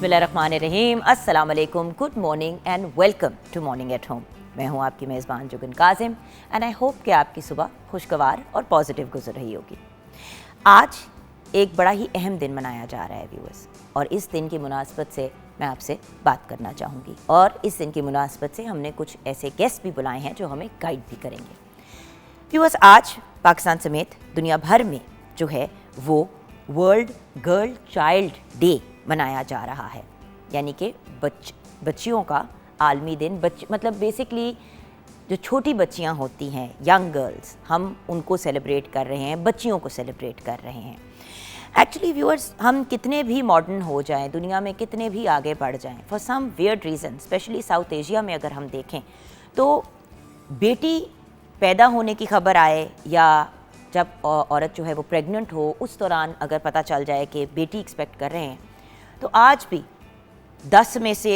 बिस्मिल्लाहिर्रहमानिर्रहीम, अस्सलाम वालेकुम, good morning and welcome to morning at home. मैं हूँ आपकी मेज़बान Jugan Kazim and I hope कि आपकी सुबह खुशगवार और पॉजिटिव गुजर रही होगी। आज एक बड़ा ही अहम दिन मनाया जा रहा है व्यूअर्स, और इस दिन की मुनासबत से मैं आपसे बात करना चाहूँगी। और इस दिन की मुनासबत से हमने कुछ ऐसे गेस्ट भी बुलाए हैं जो हमें गाइड भी करेंगे। व्यूअर्स, आज पाकिस्तान समेत दुनिया भर में जो है वो वर्ल्ड गर्ल चाइल्ड डे मनाया जा रहा है, यानी कि बच्चियों का आलमी दिन। मतलब बेसिकली जो छोटी बच्चियां होती हैं, यंग गर्ल्स, हम उनको सेलिब्रेट कर रहे हैं, बच्चियों को सेलिब्रेट कर रहे हैं। एक्चुअली व्यूअर्स, हम कितने भी मॉडर्न हो जाएं, दुनिया में कितने भी आगे बढ़ जाएं, for some weird reason, specially South Asia में अगर हम देखें तो बेटी पैदा होने की खबर आए या जब औरत जो है वो प्रेग्नेंट हो, उस दौरान अगर पता चल जाए कि बेटी एक्सपेक्ट कर रहे हैं, तो आज भी 10 में से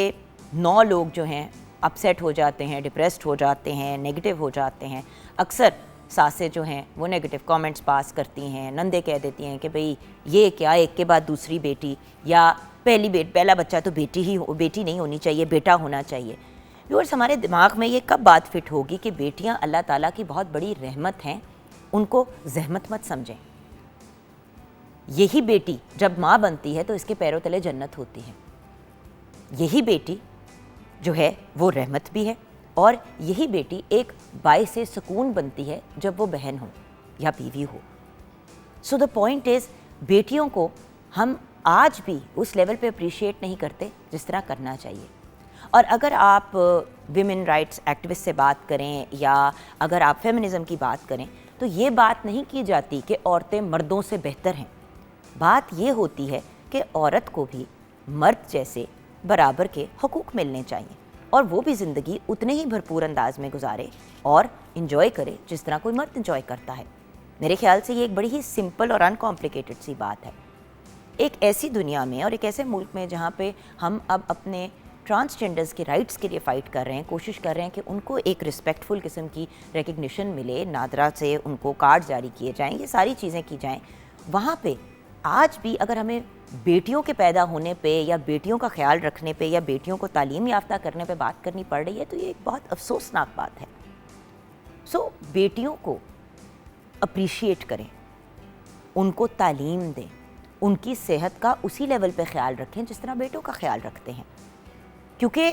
9 लोग जो हैं अपसेट हो जाते हैं, डिप्रेस्ड हो जाते हैं, नेगेटिव हो जाते हैं। अक्सर सासें जो हैं वो नेगेटिव कमेंट्स पास करती हैं, नंदे कह देती हैं कि भाई ये क्या, एक के बाद दूसरी बेटी, या पहला बच्चा तो बेटी नहीं होनी चाहिए, बेटा होना चाहिए। व्यूअर्स, हमारे दिमाग में ये कब बात फिट होगी कि बेटियां अल्लाह ताला की बहुत बड़ी रहमत हैं, उनको जहमत मत समझें। यही बेटी जब माँ बनती है तो इसके पैरों तले जन्नत होती है। यही बेटी जो है वो रहमत भी है, और यही बेटी एक बाइसे सुकून बनती है जब वो बहन हो या बीवी हो। सो द पॉइंट इज़, बेटियों को हम आज भी उस लेवल पे अप्रिशिएट नहीं करते जिस तरह करना चाहिए। और अगर आप विमेन राइट्स एक्टिविस्ट से बात करें या अगर आप फेमिनिज़म की बात करें, तो ये बात नहीं की जाती कि औरतें मर्दों से बेहतर हैं। बात ये होती है कि औरत को भी मर्द जैसे बराबर के हुकूक मिलने चाहिए, और वो भी ज़िंदगी उतने ही भरपूर अंदाज में गुजारे और इन्जॉय करे जिस तरह कोई मर्द इन्जॉय करता है। मेरे ख्याल से ये एक बड़ी ही सिंपल और अनकॉम्प्लिकेटेड सी बात है। एक ऐसी दुनिया में और एक ऐसे मुल्क में जहाँ पे हम अब अपने ट्रांसजेंडर्स के राइट्स के लिए फ़ाइट कर रहे हैं, कोशिश कर रहे हैं कि उनको एक रिस्पेक्टफुल किस्म की रिकग्निशन मिले, नादरा से उनको कार्ड जारी किए जाएँ, ये सारी चीज़ें की जाएँ, वहाँ पे आज भी अगर हमें बेटियों के पैदा होने पे या बेटियों का ख्याल रखने पे या बेटियों को तालीम याफ्ता करने पे बात करनी पड़ रही है, तो ये एक बहुत अफसोसनाक बात है। सो बेटियों को अप्रिशिएट करें, उनको तालीम दें, उनकी सेहत का उसी लेवल पे ख्याल रखें जिस तरह बेटों का ख्याल रखते हैं। क्योंकि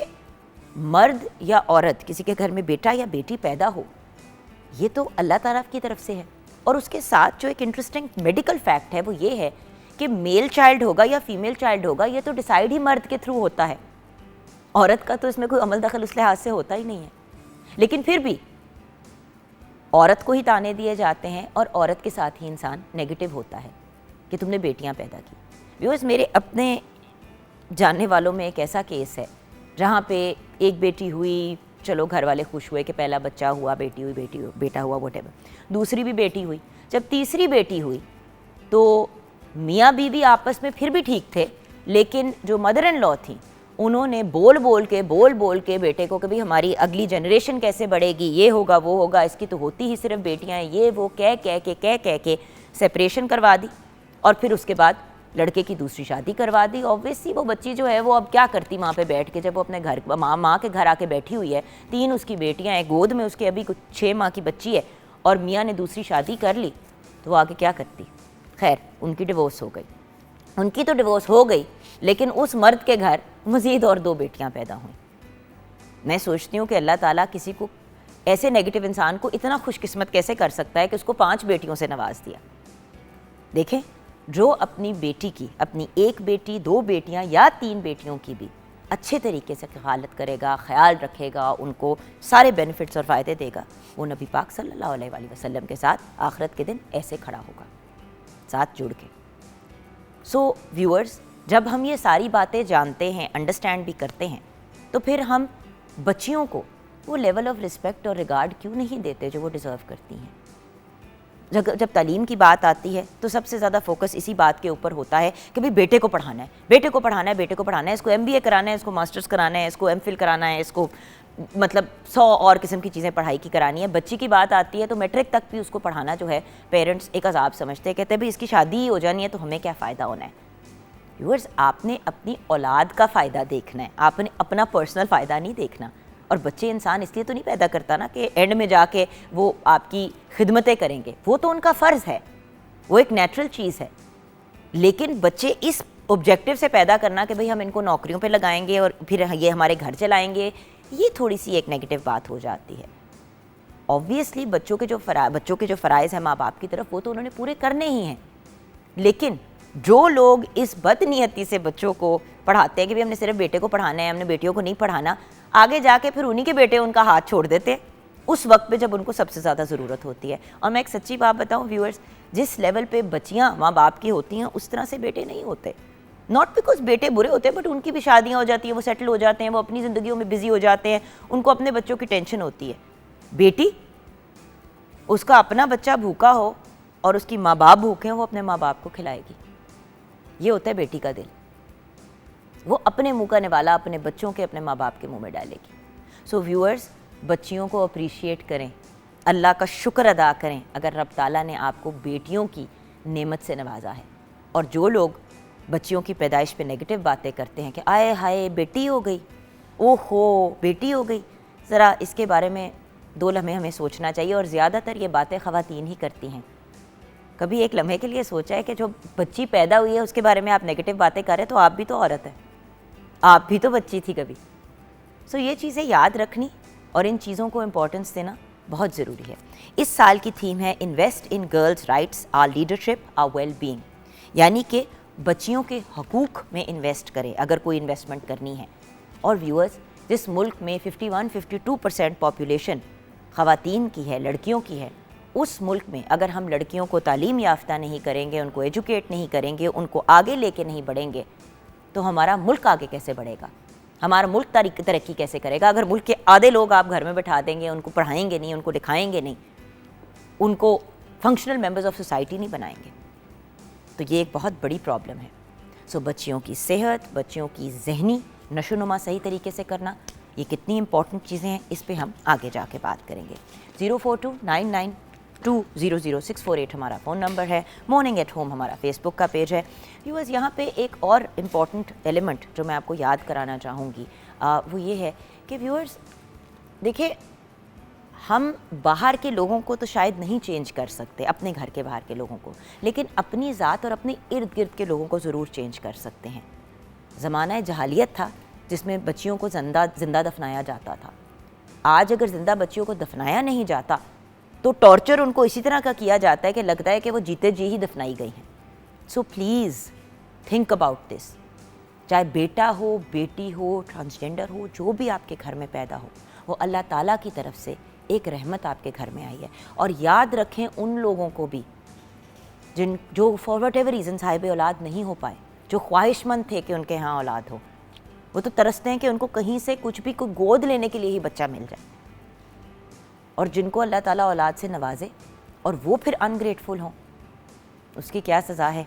मर्द या औरत, किसी के घर में बेटा या बेटी पैदा हो, ये तो अल्लाह ताला की तरफ से है। और उसके साथ जो एक इंटरेस्टिंग मेडिकल फैक्ट है वो ये है कि मेल चाइल्ड होगा या फीमेल चाइल्ड होगा, ये तो डिसाइड ही मर्द के थ्रू होता है। औरत का तो इसमें कोई अमल दखल उस लिहाज से होता ही नहीं है। लेकिन फिर भी औरत को ही ताने दिए जाते हैं और औरत के साथ ही इंसान नेगेटिव होता है कि तुमने बेटियां पैदा की। व्यूअर्स, मेरे अपने जानने वालों में एक ऐसा केस है जहाँ पे एक बेटी हुई, चलो घर वाले खुश हुए कि पहला बच्चा हुआ, बेटा हुआ, व्हाटएवर। दूसरी भी बेटी हुई। जब तीसरी बेटी हुई तो मियाँ बीवी आपस में फिर भी ठीक थे, लेकिन जो मदर इन लॉ थी उन्होंने बोल बोल के बेटे को कि भाई हमारी अगली जनरेशन कैसे बढ़ेगी, ये होगा वो होगा, इसकी तो होती ही सिर्फ बेटियाँ हैं, ये वो कह के सेपरेशन करवा दी। और फिर उसके बाद लड़के की दूसरी शादी करवा दी। ऑब्वियसली वो बच्ची जो है वो अब क्या करती वहाँ पे बैठ के, जब वो अपने घर माँ के घर आके बैठी हुई है, 3 उसकी बेटियाँ हैं, गोद में उसके अभी कुछ 6 माह की बच्ची है, और मियाँ ने दूसरी शादी कर ली, तो वो आगे क्या करती। खैर, उनकी डिवोर्स हो गई। उनकी तो डिवोर्स हो गई, लेकिन उस मर्द के घर मज़ीद और 2 बेटियाँ पैदा हुई। मैं सोचती हूँ कि अल्लाह ताला किसी को, ऐसे नेगेटिव इंसान को इतना खुशकिस्मत कैसे कर सकता है कि उसको 5 बेटियों से नवाज दिया। देखें, जो अपनी बेटी की, अपनी 1 बेटी, 2 बेटियां या 3 बेटियों की भी अच्छे तरीके से कफ़ालत करेगा, ख्याल रखेगा, उनको सारे बेनिफिट्स और फ़ायदे देगा, वो नबी पाक सल्लल्लाहु अलैहि वसल्लम के साथ आखिरत के दिन ऐसे खड़ा होगा, साथ जुड़ के। सो व्यूअर्स, जब हम ये सारी बातें जानते हैं, अंडरस्टैंड भी करते हैं, तो फिर हम बच्चियों को वो लेवल ऑफ रिस्पेक्ट और रिगार्ड क्यों नहीं देते जो वो डिज़र्व करती हैं। जब तालीम की बात आती है तो सबसे ज़्यादा फोकस इसी बात के ऊपर होता है कि भाई बेटे को पढ़ाना है, बेटे को पढ़ाना है, बेटे को पढ़ाना है, इसको MBA कराना है, इसको मास्टर्स कराना है, इसको MPhil कराना है, इसको मतलब 100 और किस्म की चीज़ें पढ़ाई की करानी है। बच्ची की बात आती है तो मैट्रिक तक भी उसको पढ़ाना जो है पेरेंट्स एक अजाब समझते हैं, कहते हैं भाई इसकी शादी ही हो जानी है तो हमें क्या फ़ायदा होना है। व्यूअर्स, आपने अपनी औलाद का फ़ायदा देखना है, आपने अपना पर्सनल फ़ायदा नहीं देखना। और बच्चे इंसान इसलिए तो नहीं पैदा करता ना कि एंड में जाके वो आपकी खिदमतें करेंगे, वो तो उनका फ़र्ज़ है, वो एक नेचुरल चीज़ है। लेकिन बच्चे इस ऑब्जेक्टिव से पैदा करना कि भाई हम इनको नौकरियों पे लगाएंगे और फिर ये हमारे घर चलाएंगे, ये थोड़ी सी एक नेगेटिव बात हो जाती है। ऑब्वियसली बच्चों के जो फ़राइज़ हैं माँ बाप की तरफ, वो तो उन्होंने पूरे करने ही हैं। लेकिन जो लोग इस बदनीयती से बच्चों को पढ़ाते हैं कि भाई हमने सिर्फ बेटे को पढ़ाना है, हमने बेटियों को नहीं पढ़ाना, आगे जाके फिर उन्हीं के बेटे उनका हाथ छोड़ देते हैं उस वक्त पे जब उनको सबसे ज़्यादा ज़रूरत होती है। और मैं एक सच्ची बात बताऊं व्यूअर्स, जिस लेवल पे बच्चियां माँ बाप की होती हैं उस तरह से बेटे नहीं होते। नॉट बिकॉज बेटे बुरे होते हैं, बट उनकी भी शादियाँ हो जाती हैं, वो सेटल हो जाते हैं, वो अपनी ज़िंदगियों में बिजी हो जाते हैं, उनको अपने बच्चों की टेंशन होती है। बेटी, उसका अपना बच्चा भूखा हो और उसकी माँ बाप भूखे हैं, वो अपने माँ बाप को खिलाएगी। ये होता है बेटी का दिल, वो अपने मुंह का निवाला अपने बच्चों के, अपने माँ बाप के मुंह में डालेगी। सो व्यूअर्स, बच्चियों को अप्रिशिएट करें, अल्लाह का शुक्र अदा करें अगर रब ताला ने आपको बेटियों की नेमत से नवाजा है। और जो लोग बच्चियों की पैदाइश पे नेगेटिव बातें करते हैं कि आए हाय बेटी हो गई, ओहो बेटी हो गई, ज़रा इसके बारे में 2 लम्हे हमें सोचना चाहिए। और ज़्यादातर ये बातें ख़वातीन ही करती हैं। कभी एक लम्हे के लिए सोचा है कि जो बच्ची पैदा हुई है उसके बारे में आप नेगेटिव बातें कर रहे हैं, तो आप भी तो औरत है, आप भी तो बच्ची थी कभी। सो ये चीज़ें याद रखनी और इन चीज़ों को इम्पोर्टेंस देना बहुत ज़रूरी है। इस साल की थीम है invest in girls rights, our leadership, our well being, यानी कि बच्चियों के हकूक़ में इन्वेस्ट करें अगर कोई इन्वेस्टमेंट करनी है। और व्यूअर्स, जिस मुल्क में 51-52% पॉपुलेशन ख़वातीन की है, लड़कियों की है, उस मुल्क में अगर हम लड़कियों को तालीम याफ्ता नहीं करेंगे, उनको एजुकेट नहीं करेंगे, उनको आगे लेके नहीं बढ़ेंगे, तो हमारा मुल्क आगे कैसे बढ़ेगा, हमारा मुल्क तरक्की कैसे करेगा। अगर मुल्क के आधे लोग आप घर में बैठा देंगे, उनको पढ़ाएंगे नहीं, उनको दिखाएंगे नहीं, उनको फंक्शनल मेंबर्स ऑफ सोसाइटी नहीं बनाएंगे, तो ये एक बहुत बड़ी प्रॉब्लम है। सो बच्चियों की सेहत, बच्चियों की जहनी नशोनुमा सही तरीके से करना, ये कितनी इंपॉर्टेंट चीज़ें हैं, इस पे हम आगे जाके बात करेंगे। 042992000648 हमारा फ़ोन नंबर है। मॉर्निंग एट होम हमारा फेसबुक का पेज है। व्यूअर्स, यहाँ पे एक और इम्पॉर्टेंट एलिमेंट जो मैं आपको याद कराना चाहूँगी वो ये है कि व्यूअर्स देखिए, हम बाहर के लोगों को तो शायद नहीं चेंज कर सकते, अपने घर के बाहर के लोगों को, लेकिन अपनी ज़ात और अपने इर्द गिर्द के लोगों को ज़रूर चेंज कर सकते हैं। ज़माना जहालियत था जिसमें बच्चियों को जिंदा दफनाया जाता था। आज अगर ज़िंदा बच्चियों को दफनाया नहीं जाता तो टॉर्चर उनको इसी तरह का किया जाता है कि लगता है कि वो जीते जी ही दफनाई गई हैं। So please think about this. चाहे बेटा हो, बेटी हो, ट्रांसजेंडर हो, जो भी आपके घर में पैदा हो, वो अल्लाह ताला की तरफ से एक रहमत आपके घर में आई है। और याद रखें उन लोगों को भी जो for what ever reason Sahib औलाद नहीं हो पाए, जो ख्वाहिशमंद थे कि उनके यहाँ औलाद हो, वो तो तरसते हैं कि उनको कहीं से कुछ भी कोई गोद लेने के लिए ही बच्चा मिल जाए। और जिनको अल्लाह ताला औलाद से नवाजे और वो फिर अनग्रेटफुल हों, उसकी क्या सज़ा है,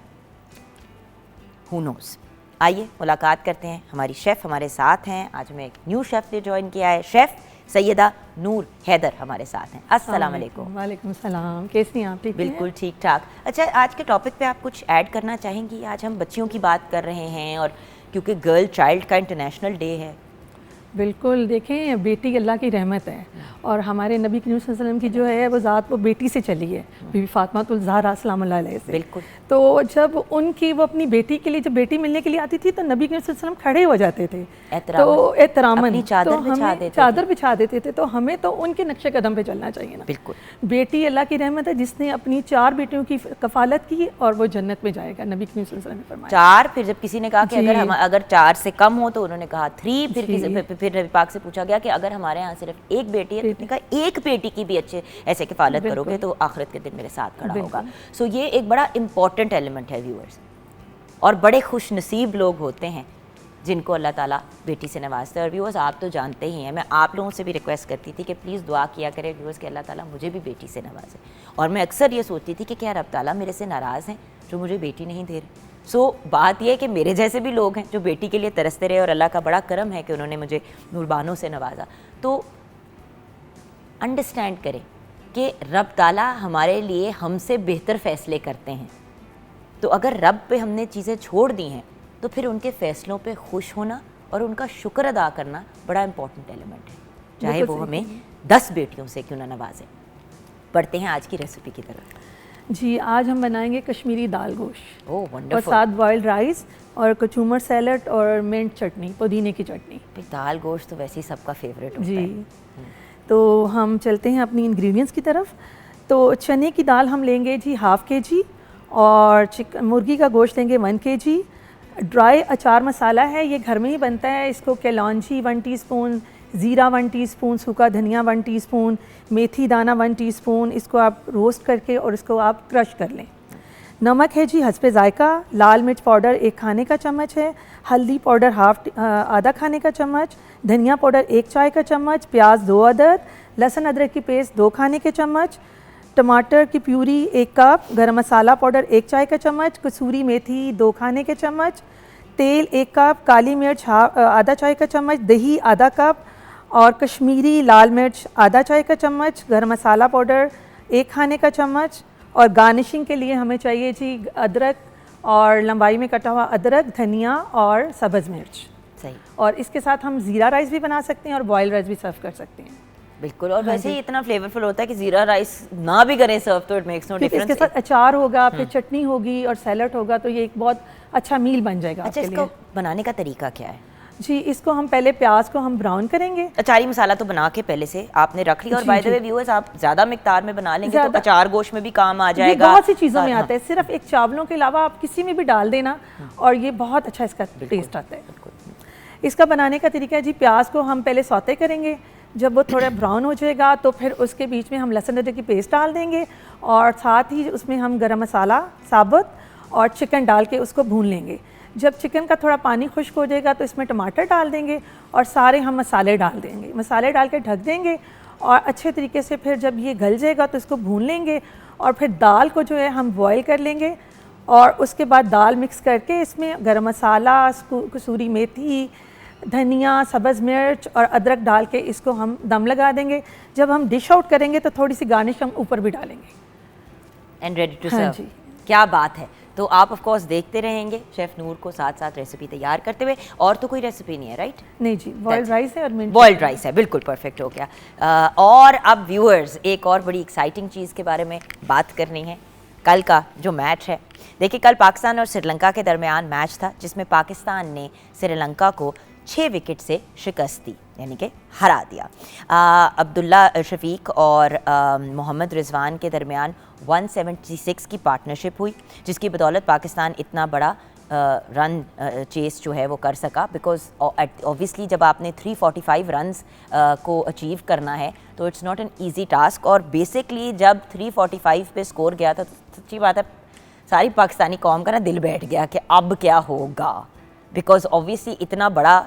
हु नोज़। आइए मुलाकात करते हैं, हमारी शेफ़ हमारे साथ हैं। आज हमें एक न्यू शेफ़ ने ज्वाइन किया है, शेफ़ सैयदा नूर हैदर हमारे साथ हैं। अस्सलाम वालेकुम। वालेकुम सलाम, कैसी हैं आप? ठीक हैं? बिल्कुल ठीक ठाक। अच्छा, आज के टॉपिक पे आप कुछ ऐड करना चाहेंगी? आज हम बच्चियों की बात कर रहे हैं और क्योंकि गर्ल चाइल्ड का इंटरनेशनल डे है। बिल्कुल, देखें बेटी अल्लाह की रहमत है और हमारे नबी करीम सल्लल्लाहु अलैहि वसल्लम की जो है वो ज़ात वो बेटी से चली है, बीबी फातिमा ज़हरा सलामुल्लाह अलैहा से। बिल्कुल। तो जब उनकी वो अपनी बेटी के लिए, जब बेटी मिलने के लिए आती थी तो नबी करीम सल्लल्लाहु अलैहि वसल्लम खड़े हो जाते थे, तो एहतरामन चादर बिछा देते थे। तो हमें तो उनके नक्शे कदम पे चलना चाहिए ना। बिल्कुल। बेटी अल्लाह की रहमत है जिसने अपनी 4 बेटियों की कफालत की और वो जन्नत में जाएगा, नबी करीम सल्लल्लाहु अलैहि वसल्लम ने फरमाया। 4, फिर जब किसी ने कहा कि अगर 4 से कम हो तो उन्होंने कहा 3, फिर नबी पाक से पूछा गया कि अगर हमारे यहाँ सिर्फ एक बेटी है, तो कहा एक बेटी की भी अच्छे ऐसे किफालत करोगे तो आखिरत के दिन मेरे साथ खड़ा होगा। सो ये एक बड़ा इंपॉर्टेंट एलिमेंट है व्यूअर्स। और बड़े खुश नसीब लोग होते हैं जिनको अल्लाह ताला बेटी से नवाजते हैं। और व्यूअर्स, आप तो जानते ही हैं, मैं आप लोगों से भी रिक्वेस्ट करती थी कि प्लीज़ दुआ किया करें व्यूअर्स कि अल्लाह ताला मुझे भी बेटी से नवाजे। और मैं अक्सर ये सोचती थी कि क्या रब ताला मेरे से नाराज़ हैं जो मुझे बेटी नहीं दे रहे। सो बात यह है कि मेरे जैसे भी लोग हैं जो बेटी के लिए तरसते रहे और अल्लाह का बड़ा करम है कि उन्होंने मुझे नूरबानों से नवाजा। तो अंडरस्टैंड करें कि रब ताला हमारे लिए हमसे बेहतर फ़ैसले करते हैं। तो अगर रब पे हमने चीज़ें छोड़ दी हैं तो फिर उनके फैसलों पे खुश होना और उनका शुक्र अदा करना बड़ा इंपॉर्टेंट एलिमेंट है, चाहे वो हमें 10 बेटियों से क्यों ना नवाजें। बढ़ते हैं आज की रेसिपी की तरफ। जी, आज हम बनाएंगे कश्मीरी दाल गोश्त और साथ बॉइल्ड राइस और कचूमर सैलड और मिंट चटनी, पुदीने की चटनी। दाल गोश्त तो वैसे ही सबका फेवरेट होता है जी। तो हम चलते हैं अपनी इंग्रेडिएंट्स की तरफ। तो चने की दाल हम लेंगे जी 1/2 kg और मुर्गी का गोश्त लेंगे 1 kg। ड्राई अचार मसाला है, ये घर में ही बनता है। इसको कलौंजी 1 टीस्पून, ज़ीरा 1 टीस्पून, सूखा धनिया 1 टीस्पून, मेथी दाना 1 टीस्पून, इसको आप रोस्ट करके और इसको आप क्रश कर लें। नमक है जी हस्बे जायका, लाल मिर्च पाउडर 1 खाने का चम्मच है, हल्दी पाउडर आधा खाने का चम्मच, धनिया पाउडर 1 चाय का चम्मच, प्याज 2 अदद, लहसुन अदरक की पेस्ट 2 खाने के चम्मच, टमाटर की प्यूरी 1 कप, गरम मसाला पाउडर 1 चाय का चम्मच, कसूरी मेथी 2 खाने के चम्मच, तेल 1 कप, काली मिर्च आधा चाय का चम्मच, दही आधा कप और कश्मीरी लाल मिर्च आधा चाय का चम्मच, गरम मसाला पाउडर 1 खाने का चम्मच। और गार्निशिंग के लिए हमें चाहिए जी अदरक और लंबाई में कटा हुआ अदरक, धनिया और सब्ज़ मिर्च। सही। और इसके साथ हम ज़ीरा राइस भी बना सकते हैं और बॉयल राइस भी सर्व कर सकते हैं। बिल्कुल। और वैसे ही इतना फ्लेवरफुल होता है कि ज़ीरा राइस ना भी करें सर्व तो इट मेक्स नो डिफरेंस। इसके साथ अचार होगा, फिर चटनी होगी और सैलड होगा, तो ये एक बहुत अच्छा मील बन जाएगा। अच्छा, इसको बनाने का तरीका क्या है जी? इसको हम पहले प्याज को हम ब्राउन करेंगे। अचारी मसाला तो बना के पहले से आपने रख लिया। और बाय द वे व्यूअर्स, आप ज़्यादा मिकदार में बना लेंगे तो अचार गोश्त में भी काम आ जाएगा, बहुत सी चीज़ों में आता है। सिर्फ एक चावलों के अलावा आप किसी में भी डाल देना और ये बहुत अच्छा इसका टेस्ट आता है। इसका बनाने का तरीका है जी, प्याज को हम पहले सौते करेंगे, जब वो थोड़ा ब्राउन हो जाएगा तो फिर उसके बीच में हम लहसुन अदरक की पेस्ट डाल देंगे और साथ ही उसमें हम गरम मसाला साबुत और चिकन डाल के उसको भून लेंगे। जब चिकन का थोड़ा पानी खुश्क हो जाएगा तो इसमें टमाटर डाल देंगे और सारे हम मसाले डाल देंगे। मसाले डाल के ढक देंगे और अच्छे तरीके से फिर जब ये गल जाएगा तो इसको भून लेंगे और फिर दाल को जो है हम बॉयल कर लेंगे और उसके बाद दाल मिक्स करके इसमें गरम मसाला, कसूरी मेथी, धनिया, सब्ज़ मिर्च और अदरक डाल के इसको हम दम लगा देंगे। जब हम डिश आउट करेंगे तो थोड़ी सी गार्निश हम ऊपर भी डालेंगे। And ready to serve. क्या बात है। तो आप ऑफ कोर्स देखते रहेंगे शेफ़ नूर को साथ साथ रेसिपी तैयार करते हुए। और तो कोई रेसिपी नहीं है, राइट? नहीं जी, बॉइल्ड राइस है और बॉइल्ड राइस है, बिल्कुल परफेक्ट हो गया। और अब व्यूअर्स, एक और बड़ी एक्साइटिंग चीज़ के बारे में बात करनी है। कल का जो मैच है, देखिए कल पाकिस्तान और श्रीलंका के दरमियान मैच था जिसमें पाकिस्तान ने श्रीलंका को 6 विकेट से शिकस्त दी, यानी कि हरा दिया। अब्दुल्ला शफीक और मोहम्मद रिजवान के दरमियान 176 की पार्टनरशिप हुई, जिसकी बदौलत पाकिस्तान इतना बड़ा रन चेस जो है वो कर सका। बिकॉज ऑब्वियसली जब आपने 345 रन्स को अचीव करना है तो it's not an easy task. और बेसिकली जब 345 पे स्कोर गया था तो सच्ची बात है सारी पाकिस्तानी कौम का ना दिल बैठ गया कि अब क्या होगा, बिकॉज ऑब्वियसली इतना बड़ा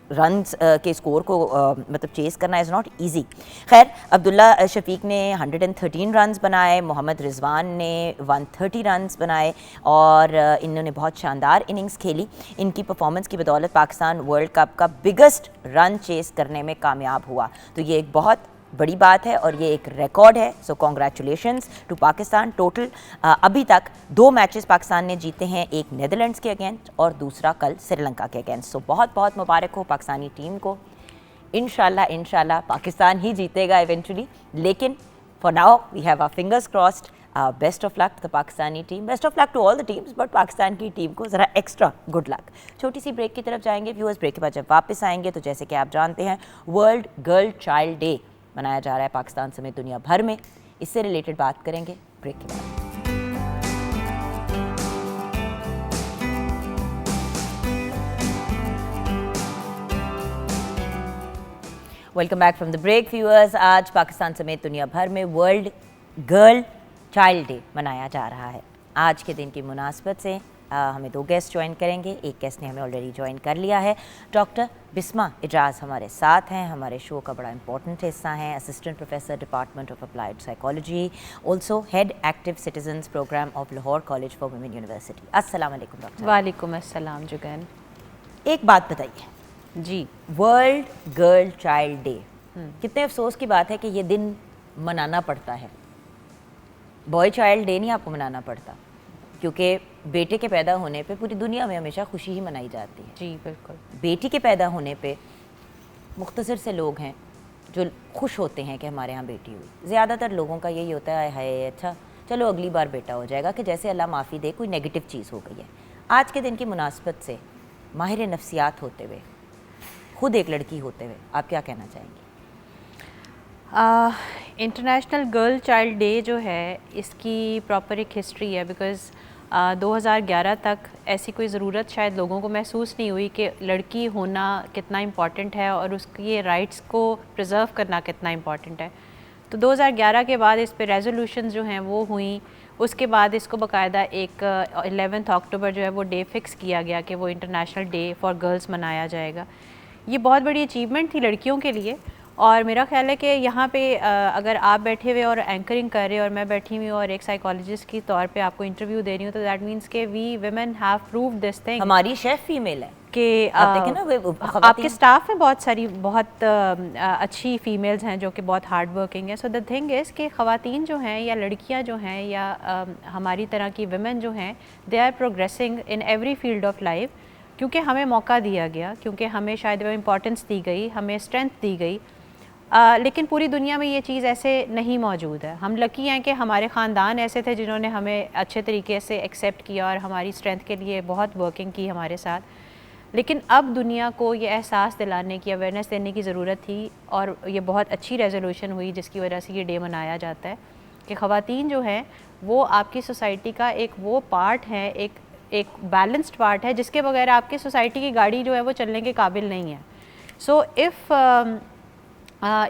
रन्स के स्कोर को मतलब चेस करना इज़ नॉट इजी। खैर, अब्दुल्ला शफीक ने 113 रन्स बनाए, मोहम्मद रिजवान ने 130 रन्स बनाए और इन्होंने बहुत शानदार इनिंग्स खेली। इनकी परफॉर्मेंस की बदौलत पाकिस्तान वर्ल्ड कप का बिगेस्ट रन चेस करने में कामयाब हुआ। तो ये एक बहुत बड़ी बात है और ये एक रिकॉर्ड है। So congratulations to Pakistan. Total अभी तक 2 मैचेस पाकिस्तान ने जीते हैं, एक नेदरलैंड्स के अगेंस्ट और दूसरा कल श्रीलंका के अगेंस्ट। सो बहुत बहुत मुबारक हो पाकिस्तानी टीम को। इंशाल्लाह पाकिस्तान ही जीतेगा इवेंचुअली, लेकिन for now we have our fingers crossed. Best of luck to the Pakistani team, best of luck to all the teams, but Pakistan की टीम को ज़रा एक्स्ट्रा गुड लक। छोटी सी ब्रेक की तरफ जाएंगे व्यूअर्स। ब्रेक के बाद जब वापस आएंगे तो जैसे कि आप जानते हैं वर्ल्ड गर्ल चाइल्ड डे मनाया जा रहा है पाकिस्तान समेत दुनिया भर में। इससे रिलेटेड बात करेंगे ब्रेक के बाद। Welcome back from the break viewers. आज पाकिस्तान समेत दुनिया भर में वर्ल्ड गर्ल चाइल्ड डे मनाया जा रहा है। आज के दिन की मुनासबत से हमें 2 गेस्ट ज्वाइन करेंगे। एक गेस्ट ने हमें ऑलरेडी ज्वाइन कर लिया है। डॉक्टर बिस्मा इजाज़ हमारे साथ हैं, हमारे शो का बड़ा इंपॉर्टेंट हिस्सा हैं। Assistant professor department of applied psychology, also head active citizens program of Lahore college for women university. अस्सलाम वालेकुम डॉक्टर। वालेकुम अस्सलाम जुगैन। एक बात बताइए जी, वर्ल्ड गर्ल चाइल्ड डे, कितने अफसोस की बात है कि ये दिन मनाना पड़ता है। बॉय चाइल्ड डे नहीं आपको मनाना पड़ता, क्योंकि बेटे के पैदा होने पे पूरी दुनिया में हमेशा खुशी ही मनाई जाती है। जी बिल्कुल। बेटी के पैदा होने पे मुख्तसर से लोग हैं जो खुश होते हैं कि हमारे यहाँ बेटी हुई। ज़्यादातर लोगों का यही होता है, हाय अच्छा चलो अगली बार बेटा हो जाएगा, कि जैसे अल्लाह माफ़ी दे कोई नेगेटिव चीज़ हो गई है। आज के दिन की मुनासबत से माहिर नफ्सियात होते हुए, खुद एक लड़की होते हुए, आप क्या कहना चाहेंगी? इंटरनेशनल गर्ल चाइल्ड डे जो है इसकी प्रॉपर एक हिस्ट्री है, बिकॉज़ 2011 तक ऐसी कोई ज़रूरत शायद लोगों को महसूस नहीं हुई कि लड़की होना कितना इम्पॉर्टेंट है और उसके राइट्स को प्रिजर्व करना कितना इम्पॉर्टेंट है। तो 2011 के बाद इस पे रेजोल्यूशन जो हैं वो हुई। उसके बाद इसको बाकायदा एक 11 अक्टूबर जो है वो डे फिक्स किया गया कि वो इंटरनेशनल डे फॉर गर्ल्स मनाया जाएगा। ये बहुत बड़ी अचीवमेंट थी लड़कियों के लिए, और मेरा ख्याल है कि यहाँ पे अगर आप बैठे हुए और एंकरिंग कर रहे हो और मैं बैठी हुई हूँ और एक साइकोलॉजिस्ट की तौर पे आपको इंटरव्यू दे रही हूँ, तो दैट मीन्स के we women have proved this thing. हमारी शेफ फीमेल है कि आप देखें ना, आपके स्टाफ में बहुत सारी बहुत अच्छी फीमेल्स हैं जो कि बहुत हार्ड वर्किंग है। सो द थिंग इज़ कि ख़वातीन जो हैं या लड़कियां जो हैं या हमारी तरह की वुमेन जो हैं, they are progressing in every field of life, क्योंकि हमें मौका दिया गया, क्योंकि हमें शायद वो इम्पोर्टेंस दी गई, हमें स्ट्रेंथ दी गई। लेकिन पूरी दुनिया में ये चीज़ ऐसे नहीं मौजूद है। हम लकी हैं कि हमारे ख़ानदान ऐसे थे जिन्होंने हमें अच्छे तरीके से एक्सेप्ट किया और हमारी स्ट्रेंथ के लिए बहुत वर्किंग की हमारे साथ। लेकिन अब दुनिया को ये एहसास दिलाने की, अवेयरनेस देने की ज़रूरत थी, और ये बहुत अच्छी रेजोल्यूशन हुई जिसकी वजह से ये डे मनाया जाता है कि ख़वातीन जो हैं वो आपकी सोसाइटी का एक वो पार्ट है, एक बैलेंस्ड पार्ट है, जिसके बगैर आपकी सोसाइटी की गाड़ी जो है वो चलने के काबिल नहीं है। सो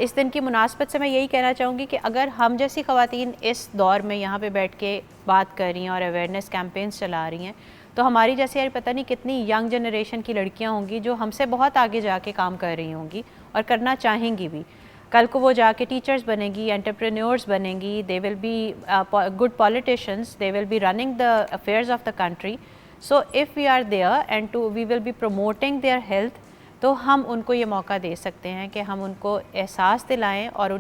इस दिन की मुनासबत से मैं यही कहना चाहूँगी कि अगर हम जैसी ख़वातीन इस दौर में यहाँ पे बैठ के बात कर रही हैं और अवेयरनेस कैंपेन्स चला रही हैं, तो हमारी जैसे यार पता नहीं कितनी यंग जनरेशन की लड़कियाँ होंगी जो हमसे बहुत आगे जाके काम कर रही होंगी और करना चाहेंगी भी। कल को वो जाके टीचर्स बनेंगी, एंटरप्रेन्योर्स बनेंगी, they will be good politicians, they will be running the affairs of the country. So if we are there and to we will be promoting their health, तो हम उनको ये मौका दे सकते हैं कि हम उनको एहसास दिलाएं और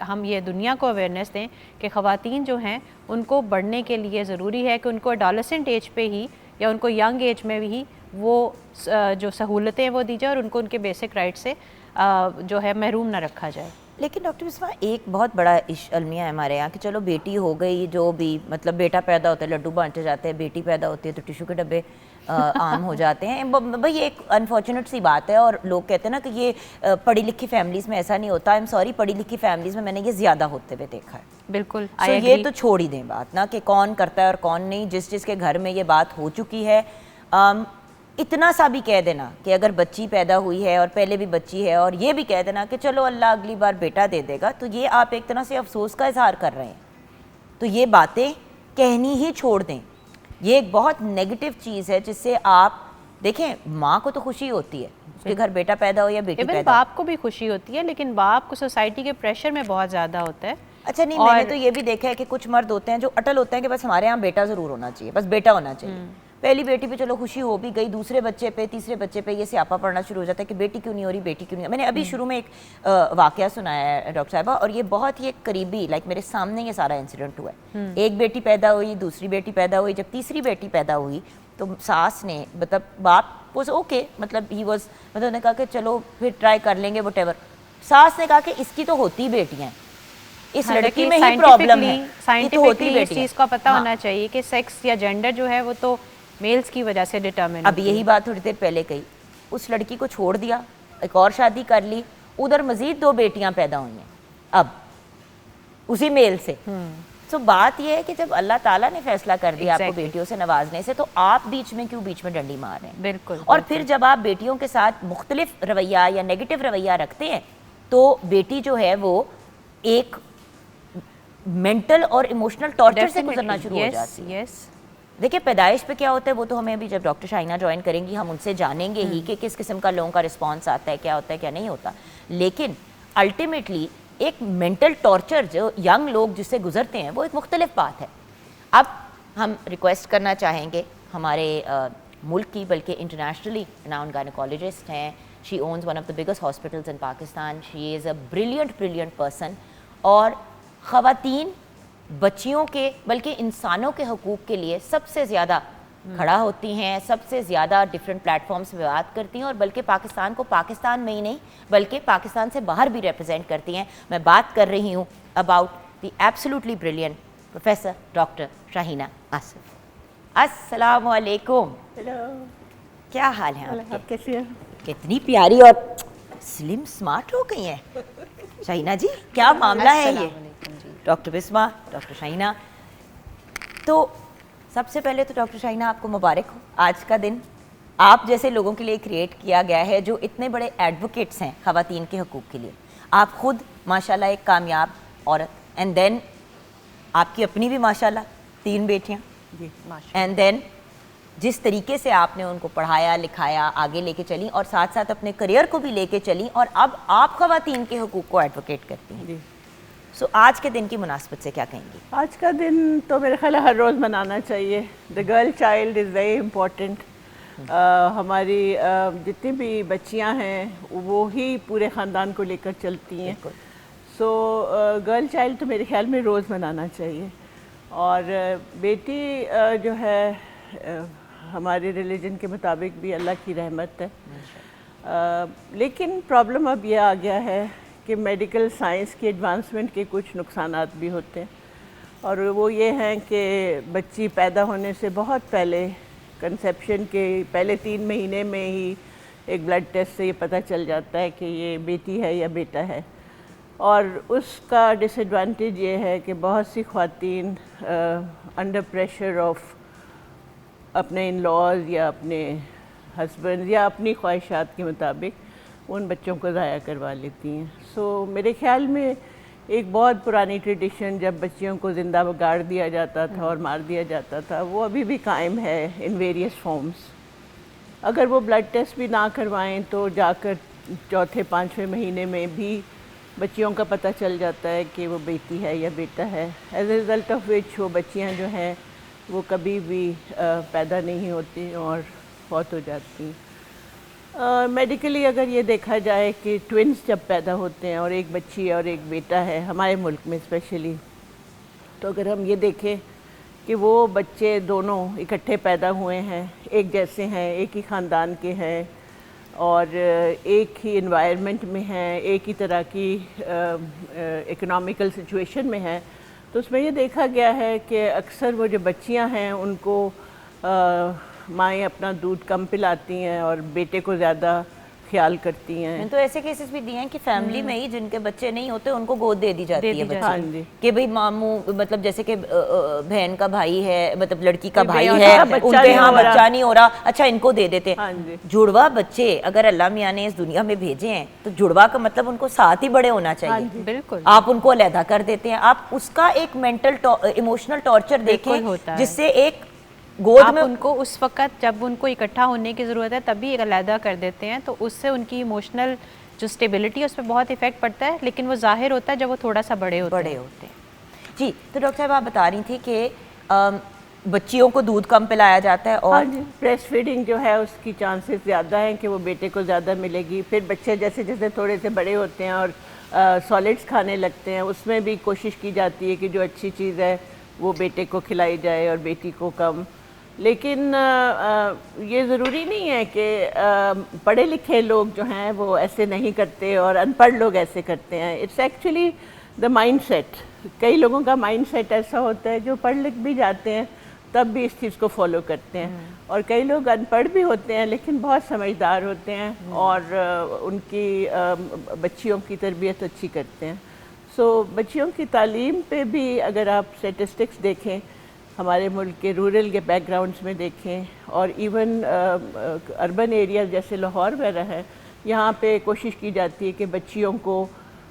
हम ये दुनिया को अवेयरनेस दें कि ख़वातीन जो हैं उनको बढ़ने के लिए ज़रूरी है कि उनको एडोलेसेंट एज पे ही या उनको यंग एज में भी वो जो सहूलतें वो दी जाए और उनको उनके बेसिक राइट से जो है महरूम ना रखा जाए। लेकिन डॉक्टर बिस्वा, एक बहुत बड़ा अलमिया है हमारे यहाँ कि चलो बेटी हो गई, जो भी मतलब बेटा पैदा होता है लड्डू बांटे जाते हैं, बेटी पैदा होती है तो टिश्यू के डब्बे आम हो जाते हैं। भाई ये एक अनफॉर्चुनेट सी बात है, और लोग कहते हैं ना कि ये पढ़ी लिखी फैमिलीज़ में ऐसा नहीं होता। आई एम सॉरी, पढ़ी लिखी फैमिलीज़ में मैंने ये ज़्यादा होते हुए देखा है। बिल्कुल। so, ये तो छोड़ ही दें बात ना कि कौन करता है और कौन नहीं। जिसके घर में ये बात हो चुकी है, इतना सा भी कह देना कि अगर बच्ची पैदा हुई है और पहले भी बच्ची है, और ये भी कह देना कि चलो अल्लाह अगली बार बेटा दे देगा, तो ये आप एक तरह से अफसोस का इजहार कर रहे हैं। तो ये बातें कहनी ही छोड़ दें। ये एक बहुत नेगेटिव चीज़ है जिससे आप देखें, माँ को तो खुशी होती है उसके घर बेटा पैदा हो या बेटी पैदा हो, बाप को भी खुशी होती है, लेकिन बाप को सोसाइटी के प्रेशर में बहुत ज़्यादा होता है। अच्छा नहीं, मैंने तो ये भी देखा है कि कुछ मर्द होते हैं जो अटल होते हैं कि बस हमारे यहाँ बेटा ज़रूर होना चाहिए, बस बेटा होना चाहिए। पहली बेटी पे चलो खुशी हो भी गई, दूसरे बच्चे पे, तीसरे बच्चे पे ये स्यापा पड़ना शुरू हो जाता है कि बेटी क्यों नहीं हो रही, बेटी क्यों नहीं। मैंने अभी शुरू में एक वाकया सुनाया है डॉक्टर साहिबा, और ये बहुत ही एक करीबी, लाइक मेरे सामने ये सारा इंसिडेंट हुआ है। एक बेटी पैदा हुई, दूसरी बेटी पैदा हुई, जब तीसरी बेटी पैदा हुई तो सास ने, मतलब बाप वॉज ओके, मतलब ही वॉज, मतलब उन्होंने कहा कि चलो फिर ट्राई कर लेंगे वटेवर। सास ने कहा कि इसकी तो होती बेटियाँ, इस लड़की में ही प्रॉब्लम है, साइंटिफिकली इस चीज़ का पता होना चाहिए कि सेक्स या जेंडर जो है वो तो मेल्स की वजह से डिटरमिन। अब यही बात थोड़ी देर पहले कही, उस लड़की को छोड़ दिया, एक और शादी कर ली, उधर मजीद 2 बेटियां पैदा हुई हैं अब उसी मेल से। तो बात यह है कि जब अल्लाह ताला ने फैसला कर दिया आपको बेटियों से नवाजने से, तो आप बीच में डंडी मार रहे हैं। बिल्कुल। और फिर जब आप बेटियों के साथ मुख्तलिफ रवैया या नेगेटिव रवैया रखते हैं, तो बेटी जो है वो एक मेंटल और इमोशनल टॉर्चर से गुजरना शुरू हो जाती है। देखिए पैदाइश पे क्या होता है वो तो हमें अभी जब डॉक्टर शाइना ज्वाइन करेंगी हम उनसे जानेंगे ही कि किस किस्म का लोगों का रिस्पांस आता है, क्या होता है क्या नहीं होता। लेकिन अल्टीमेटली एक मेंटल टॉर्चर जो यंग लोग जिससे गुजरते हैं वो एक मुख्तलिफ बात है। अब हम रिक्वेस्ट करना चाहेंगे हमारे मुल्क की, बल्कि इंटरनेशनली रिनाउंड गायनेकोलॉजिस्ट हैं, she owns one of the biggest hospitals in Pakistan, she is a brilliant person, और ख़वातीन बच्चियों के बल्कि इंसानों के हकूक़ के लिए सबसे ज़्यादा खड़ा होती हैं, सबसे ज़्यादा डिफरेंट प्लेटफॉर्म्स पे बात करती हैं और बल्कि पाकिस्तान को पाकिस्तान में ही नहीं बल्कि पाकिस्तान से बाहर भी रिप्रेजेंट करती हैं। मैं बात कर रही हूँ about the absolutely brilliant professor doctor Shaheena Asif. अस्सलाम वालेकुम। हेलो, क्या हाल है आप आपके? कैसे हैं? कितनी प्यारी और स्लिम स्मार्ट हो गई हैं शाहीना जी, क्या मामला है ये? Doctor Bisma, doctor Shaheena. तो सबसे पहले तो डॉक्टर शाहीना आपको मुबारक हो, आज का दिन आप जैसे लोगों के लिए क्रिएट किया गया है जो इतने बड़े एडवोकेट्स हैं ख़वातीन के हकूक़ के लिए। आप खुद माशाल्लाह एक कामयाब औरत, एंड देन आपकी अपनी भी माशाल्लाह 3 बेटियां, एंड देन जिस तरीके से आपने उनको पढ़ाया लिखाया आगे लेके चली और साथ साथ अपने करियर को भी लेके चली और अब आप ख़वातीन के हकूक़ को एडवोकेट करती हैं। सो आज के दिन की मुनासबत से क्या कहेंगी? आज का दिन तो मेरे ख्याल है हर रोज़ मनाना चाहिए। The girl child is very important. हमारी जितनी भी बच्चियां हैं वो ही पूरे ख़ानदान को लेकर चलती हैं। सो गर्ल चाइल्ड तो मेरे ख्याल में रोज़ मनाना चाहिए। और बेटी जो है हमारे रिलीजन के मुताबिक भी अल्लाह की रहमत है। लेकिन प्रॉब्लम अब यह आ गया है कि मेडिकल साइंस की एडवांसमेंट के कुछ नुकसानात भी होते हैं और वो ये हैं कि बच्ची पैदा होने से बहुत पहले, कंसेप्शन के पहले 3 महीने में ही एक ब्लड टेस्ट से ये पता चल जाता है कि ये बेटी है या बेटा है। और उसका डिसएडवांटेज ये है कि बहुत सी ख़वातीन अंडर प्रेशर ऑफ अपने इन लॉज या अपने हस्बैंड या अपनी ख्वाहिशात के मुताबिक उन बच्चों को ज़ाया करवा लेती हैं। सो मेरे ख्याल में एक बहुत पुरानी ट्रेडिशन जब बच्चियों को ज़िंदा गाड़ दिया जाता था और मार दिया जाता था, वो अभी भी कायम है इन वेरियस फॉर्म्स। अगर वो ब्लड टेस्ट भी ना करवाएं तो जाकर 4-5वें महीने में भी बच्चियों का पता चल जाता है कि वो बेटी है या बेटा है। As a result of which वो बच्चियाँ जो हैं वो कभी भी पैदा नहीं होती और फौत हो जाती हैं। मेडिकली अगर ये देखा जाए कि ट्विन्स जब पैदा होते हैं और एक बच्ची और एक बेटा है हमारे मुल्क में स्पेशली, तो अगर हम ये देखें कि वो बच्चे दोनों इकट्ठे पैदा हुए हैं, एक जैसे हैं, एक ही ख़ानदान के हैं और एक ही इन्वायरमेंट में हैं, एक ही तरह की इकोनॉमिकल सिचुएशन में हैं, तो उसमें ये देखा गया है कि अक्सर वो जो बच्चियां हैं उनको माएँ अपना दूध कम पिलाती हैं और बेटे को ज़्यादा ख्याल करती हैं। तो ऐसे केसेस भी दिए हैं कि फैमिली में ही जिनके बच्चे नहीं होते उनको गोद दे दी जाती है हाँ जी, कि भाई मामू मतलब जैसे कि बहन का भाई है, मतलब लड़की का भाई उनका है, बच्चा उनके नहीं यहाँ हो रहा। बच्चा नहीं हो रहा, अच्छा इनको दे देते हाँ हैं। जी। जुड़वा बच्चे अगर अल्लाह मियाँ ने इस दुनिया में भेजे हैं तो जुड़वा का मतलब उनको साथ ही बड़े होना चाहिए। बिल्कुल। आप उनको अलहदा कर देते हैं, आप उसका एक मेंटल इमोशनल टॉर्चर बिल्कुल होता देखें है। जिससे एक गोद आप में उनको उस वक्त जब उनको इकट्ठा होने की ज़रूरत है तभी अलहदा कर देते हैं, तो उससे उनकी इमोशनल जो स्टेबिलिटी है उस पर बहुत इफेक्ट पड़ता है, लेकिन वो जाहिर होता है जब वो थोड़ा सा बड़े होते हैं। जी। तो डॉक्टर साहब आप बता रही थी कि बच्चियों को दूध कम पिलाया जाता है और हाँ जी, ब्रेस्ट फीडिंग जो है उसकी चांसेस ज़्यादा हैं कि वो बेटे को ज़्यादा मिलेगी। फिर बच्चे जैसे जैसे थोड़े से बड़े होते हैं और सॉलिड्स खाने लगते हैं, उसमें भी कोशिश की जाती है कि जो अच्छी चीज़ है वो बेटे को खिलाई जाए और बेटी को कम। लेकिन ये ज़रूरी नहीं है कि पढ़े लिखे लोग जो हैं वो ऐसे नहीं करते और अनपढ़ लोग ऐसे करते हैं। It's actually the mindset. कई लोगों का माइंडसेट ऐसा होता है जो पढ़ लिख भी जाते हैं तब भी इस चीज़ को फॉलो करते हैं, और कई लोग अनपढ़ भी होते हैं लेकिन बहुत समझदार होते हैं और उनकी बच्चियों की तरबियत अच्छी करते हैं। सो बच्चियों की तालीम पे भी अगर आप स्टेटिस्टिक्स देखें, हमारे मुल्क के रूरल के बैकग्राउंड्स में देखें और इवन अर्बन एरिया जैसे लाहौर वगैरह है, यहाँ पे कोशिश की जाती है कि बच्चियों को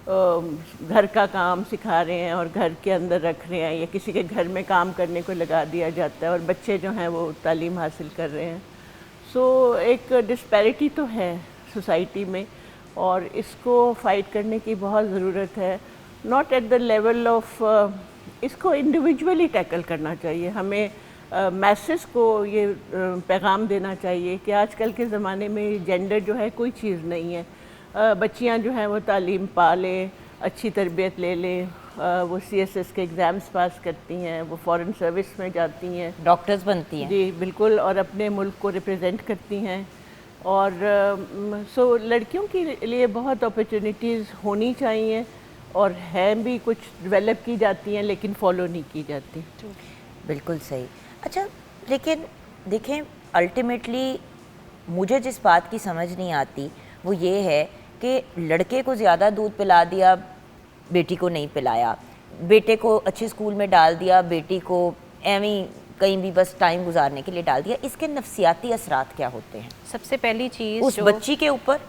घर का काम सिखा रहे हैं और घर के अंदर रख रहे हैं या किसी के घर में काम करने को लगा दिया जाता है और बच्चे जो हैं वो तालीम हासिल कर रहे हैं। सो एक डिस्पैरिटी तो है सोसाइटी में और इसको फाइट करने की बहुत ज़रूरत है। Not at the level of, इसको इंडिविजुअली टैकल करना चाहिए। हमें मैसेज को ये पैगाम देना चाहिए कि आजकल के ज़माने में जेंडर जो है कोई चीज़ नहीं है। बच्चियां जो हैं वो तालीम पा लें, अच्छी तरबियत ले लें वो CSS के एग्ज़ाम्स पास करती हैं, वो फॉरेन सर्विस में जाती हैं, डॉक्टर्स बनती हैं। जी बिल्कुल, और अपने मुल्क को रिप्रेजेंट करती हैं। और सो लड़कियों के लिए बहुत अपॉर्चुनिटीज़ होनी चाहिए और हैं भी, कुछ डेवलप की जाती हैं लेकिन फॉलो नहीं की जाती। बिल्कुल सही। अच्छा, लेकिन देखें, अल्टीमेटली मुझे जिस बात की समझ नहीं आती वो ये है कि लड़के को ज़्यादा दूध पिला दिया, बेटी को नहीं पिलाया, बेटे को अच्छे स्कूल में डाल दिया, बेटी को एवं कहीं भी बस टाइम गुजारने के लिए डाल दिया। इसके नफसियाती असरात क्या होते हैं सबसे पहली चीज़ उस बच्ची के ऊपर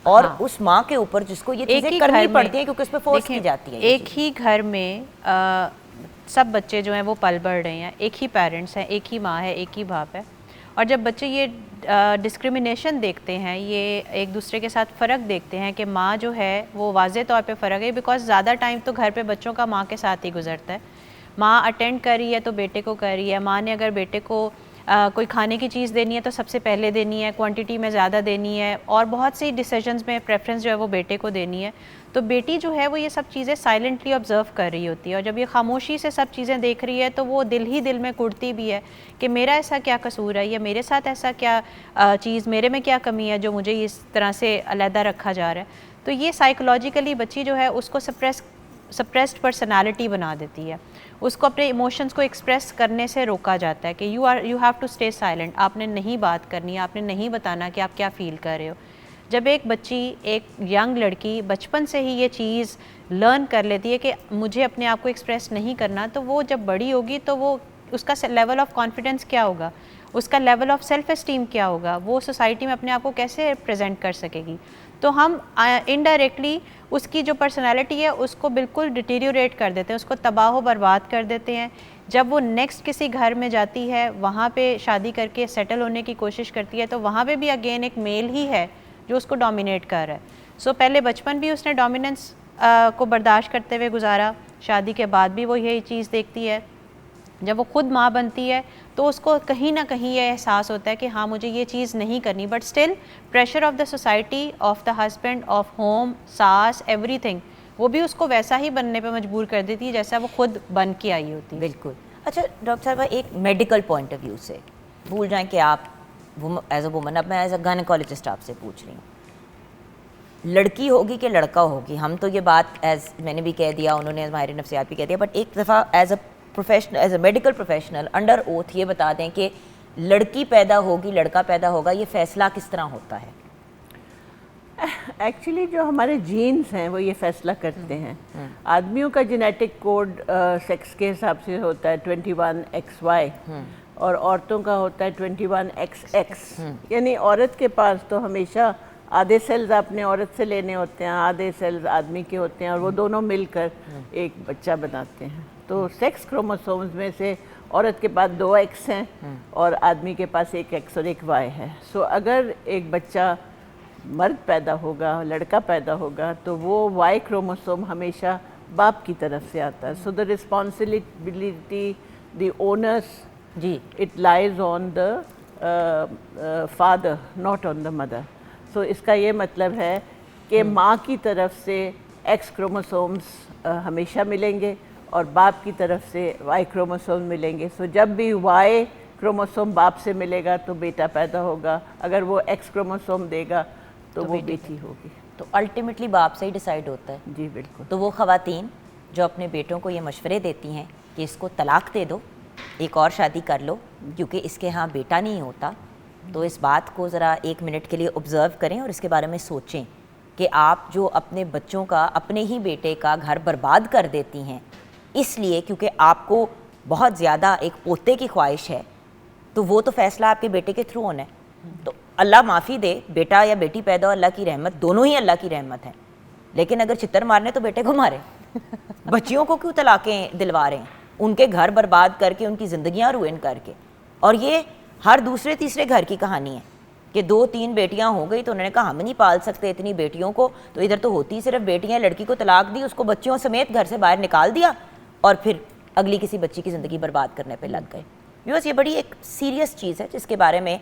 और हाँ। उस माँ के ऊपर जिसको ये एक चीज़ें ही करनी घर में- पड़ती हैं क्योंकि उस पर फोर्स की देखें, जाती है। ये एक ही घर में सब बच्चे जो हैं वो पल बढ़ रहे हैं, एक ही पेरेंट्स हैं, एक ही माँ है, एक ही बाप है। और जब बच्चे ये डिस्क्रिमिनेशन देखते हैं, ये एक दूसरे के साथ फ़र्क देखते हैं कि माँ जो है वो वाज़े तौर पे फ़र्क है, बिकॉज़ ज़्यादा टाइम तो घर पे बच्चों का माँ के साथ ही गुजरता है। माँ अटेंड कर रही है तो बेटे को कर रही है, माँ ने अगर बेटे को कोई खाने की चीज़ देनी है तो सबसे पहले देनी है, क्वांटिटी में ज़्यादा देनी है, और बहुत सी डिसीजंस में प्रेफरेंस जो है वो बेटे को देनी है। तो बेटी जो है वो ये सब चीज़ें साइलेंटली ऑब्जर्व कर रही होती है, और जब ये खामोशी से सब चीज़ें देख रही है तो वो दिल ही दिल में कुड़ती भी है कि मेरा ऐसा क्या कसूर है, या मेरे साथ ऐसा क्या चीज़, मेरे में क्या कमी है जो मुझे इस तरह से अलहदा रखा जा रहा है। तो ये साइकोलॉजिकली बच्ची जो है उसको सप्रेस्ड पर्सनालिटी बना देती है, उसको अपने इमोशंस को एक्सप्रेस करने से रोका जाता है कि you have to stay silent, आपने नहीं बात करनी है, आपने नहीं बताना कि आप क्या फ़ील कर रहे हो। जब एक बच्ची, एक यंग लड़की बचपन से ही ये चीज़ लर्न कर लेती है कि मुझे अपने आप को एक्सप्रेस नहीं करना, तो वो जब बड़ी होगी तो वो उसका लेवल ऑफ कॉन्फिडेंस क्या होगा, उसका लेवल ऑफ सेल्फ एस्टीम क्या होगा, वो सोसाइटी में अपने आप को कैसे प्रेजेंट कर सकेगी। तो हम इनडायरेक्टली उसकी जो पर्सनालिटी है उसको बिल्कुल डिटीरियोरेट कर देते हैं, उसको तबाह बर्बाद कर देते हैं। जब वो नेक्स्ट किसी घर में जाती है, वहाँ पे शादी करके सेटल होने की कोशिश करती है, तो वहाँ पे भी अगेन एक मेल ही है जो उसको डोमिनेट कर रहा है। सो पहले बचपन भी उसने डोमिनेंस को बर्दाश्त करते हुए गुजारा, शादी के बाद भी वो यही चीज़ देखती है। जब वो खुद माँ बनती है तो उसको कहीं ना कहीं ये एहसास होता है कि हाँ मुझे ये चीज़ नहीं करनी, but still pressure of the society, of the husband, of home, सास, एवरीथिंग, वो भी उसको वैसा ही बनने पे मजबूर कर देती है जैसा वो खुद बन के आई होती है। बिल्कुल। अच्छा डॉक्टर साहब, एक मेडिकल पॉइंट ऑफ व्यू से भूल जाएं कि आप एज अ वुमन, अब मैं एज अ गायनेकोलॉजिस्ट आपसे पूछ रही हूँ, लड़की होगी कि लड़का होगी, हम तो ये बात एज मैंने भी कह दिया, उन्होंने माहिर नफ्सियात भी कह दिया, बट एक दफ़ा as a professional, as a medical professional under oath ये बता दें कि लड़की पैदा होगी लड़का पैदा होगा, ये फैसला किस तरह होता है? एक्चुअली जो हमारे जीन्स हैं वो ये फैसला करते हैं। आदमियों का जेनेटिक कोड सेक्स के हिसाब से होता है 21XY और औरतों का होता है 21XX। यानी औरत के पास तो हमेशा आधे सेल्स आपने औरत से लेने होते हैं, आधे सेल्स आदमी के होते हैं, और वो दोनों मिलकर एक बच्चा बनाते हैं। तो सेक्स क्रोमोसोम्स में से औरत के पास 2X हैं और आदमी के पास 1X और 1Y है। सो अगर एक बच्चा मर्द पैदा होगा, लड़का पैदा होगा, तो वो Y क्रोमोसोम हमेशा बाप की तरफ से आता है। So the responsibility, the owners, जी, it lies on the father, not on the mother. So इसका ये मतलब है कि माँ की तरफ से X क्रोमोसोम्स हमेशा मिलेंगे और बाप की तरफ से Y क्रोमोसोम मिलेंगे। सो जब भी Y क्रोमोसोम बाप से मिलेगा तो बेटा पैदा होगा, अगर वो X क्रोमोसोम देगा तो वो बेटी होगी। तो अल्टीमेटली बाप से ही डिसाइड होता है। जी बिल्कुल। तो वो ख़वातीन जो अपने बेटों को ये मशवरे देती हैं कि इसको तलाक दे दो, एक और शादी कर लो क्योंकि इसके यहाँ बेटा नहीं होता, तो इस बात को ज़रा एक मिनट के लिए ऑब्ज़र्व करें और इसके बारे में सोचें कि आप जो अपने बच्चों का, अपने ही बेटे का घर बर्बाद कर देती हैं इसलिए क्योंकि आपको बहुत ज़्यादा एक पोते की ख्वाहिश है, तो वो तो फ़ैसला आपके बेटे के थ्रू होना है। तो अल्लाह माफ़ी दे, बेटा या बेटी पैदा हो, अल्लाह की रहमत, दोनों ही अल्लाह की रहमत है, लेकिन अगर चित्तर मारने तो बेटे को मारे। बच्चियों को क्यों तलाक़ें दिलवा रहे हैं, उनके घर बर्बाद करके, उनकी ज़िंदगियाँ रुइन करके। और ये हर दूसरे तीसरे घर की कहानी है कि 2-3 बेटियां हो गई तो उन्होंने कहा हम नहीं पाल सकते इतनी बेटियों को, तो इधर तो होती सिर्फ बेटियां, लड़की को तलाक दी, उसको बच्चियों समेत घर से बाहर निकाल दिया और फिर अगली किसी बच्ची की ज़िंदगी बर्बाद करने पे लग गए। व्यूअर्स, ये बड़ी एक सीरियस चीज़ है जिसके बारे में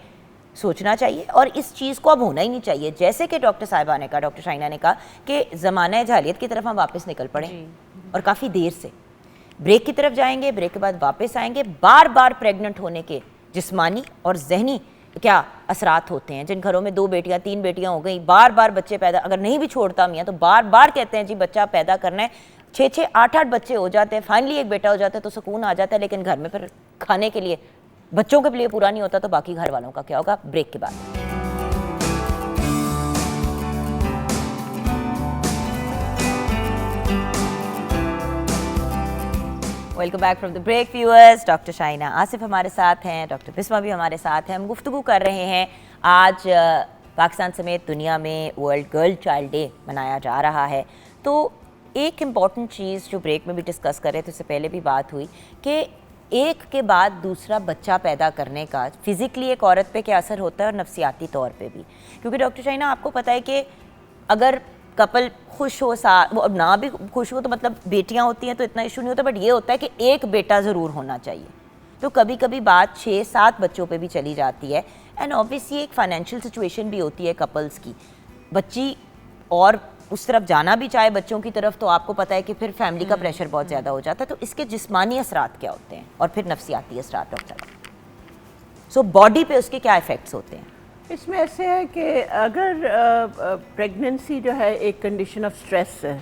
सोचना चाहिए और इस चीज़ को अब होना ही नहीं चाहिए। जैसे कि डॉक्टर साहिबा ने कहा, डॉक्टर शाइना ने कहा कि ज़माना जहालियत की तरफ हम वापस निकल पड़े। और काफ़ी देर से। ब्रेक की तरफ जाएंगे, ब्रेक के बाद वापस आएंगे। बार बार प्रेग्नेंट होने के जिस्मानी और जहनी क्या असरात होते हैं। जिन घरों में 2 बेटियां 3 बेटियां हो गई, बार बार बच्चे पैदा, अगर नहीं भी छोड़ता मियाँ तो बार बार कहते हैं जी बच्चा पैदा करना है, 6-6, 8-8 बच्चे हो जाते हैं, फाइनली एक बेटा हो जाता है तो सुकून आ जाता है। लेकिन घर में फिर खाने के लिए बच्चों के लिए पूरा नहीं होता, तो बाकी घर वालों का क्या होगा? ब्रेक के बाद। Welcome back from the break viewers. Doctor Shaina Asif हमारे साथ हैं, डॉक्टर बिस्मा भी हमारे साथ हैं। हम गुफ्तगू कर रहे हैं, आज पाकिस्तान समेत दुनिया में वर्ल्ड गर्ल चाइल्ड डे मनाया जा रहा है। तो एक इम्पॉर्टेंट चीज़ जो ब्रेक में भी डिस्कस कर रहे थे, उससे पहले भी बात हुई कि एक के बाद दूसरा बच्चा पैदा करने का फिज़िकली एक औरत पे क्या असर होता है और नफसियाती तौर पे भी। क्योंकि डॉक्टर शाइना आपको पता है कि अगर कपल खुश हो, साथ वो ना भी खुश हो, तो मतलब बेटियां होती हैं तो इतना इशू नहीं होता, बट ये होता है कि एक बेटा ज़रूर होना चाहिए। तो कभी कभी बात 6-7 बच्चों पे भी चली जाती है। एंड ऑब्वियसली एक फाइनेंशियल सिचुएशन भी होती है कपल्स की, बच्ची और उस तरफ जाना भी चाहे बच्चों की तरफ, तो आपको पता है कि फिर फैमिली का प्रेशर बहुत ज़्यादा हो जाता है। तो इसके जिस्मानी असरात क्या होते हैं और फिर नफसियाती असरात डॉक्टर? सो बॉडी पे उसके क्या इफ़ेक्ट्स होते हैं? इसमें ऐसे है कि अगर प्रेगनेंसी जो है एक कंडीशन ऑफ स्ट्रेस है,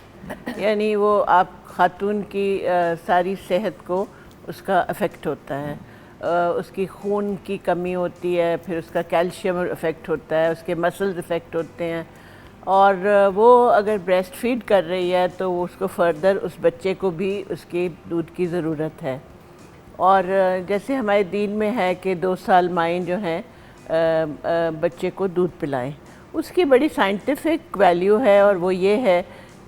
यानी वो आप खातून की सारी सेहत को उसका अफेक्ट होता है। उसकी खून की कमी होती है, फिर उसका कैल्शियम इफ़ेक्ट होता है, उसके मसल्स इफ़ेक्ट होते हैं। और वो अगर ब्रेस्ट फीड कर रही है तो उसको फर्दर उस बच्चे को भी उसके दूध की ज़रूरत है। और जैसे हमारे दीन में है कि 2 साल माएँ जो हैं बच्चे को दूध पिलाएं, उसकी बड़ी साइंटिफिक वैल्यू है। और वो ये है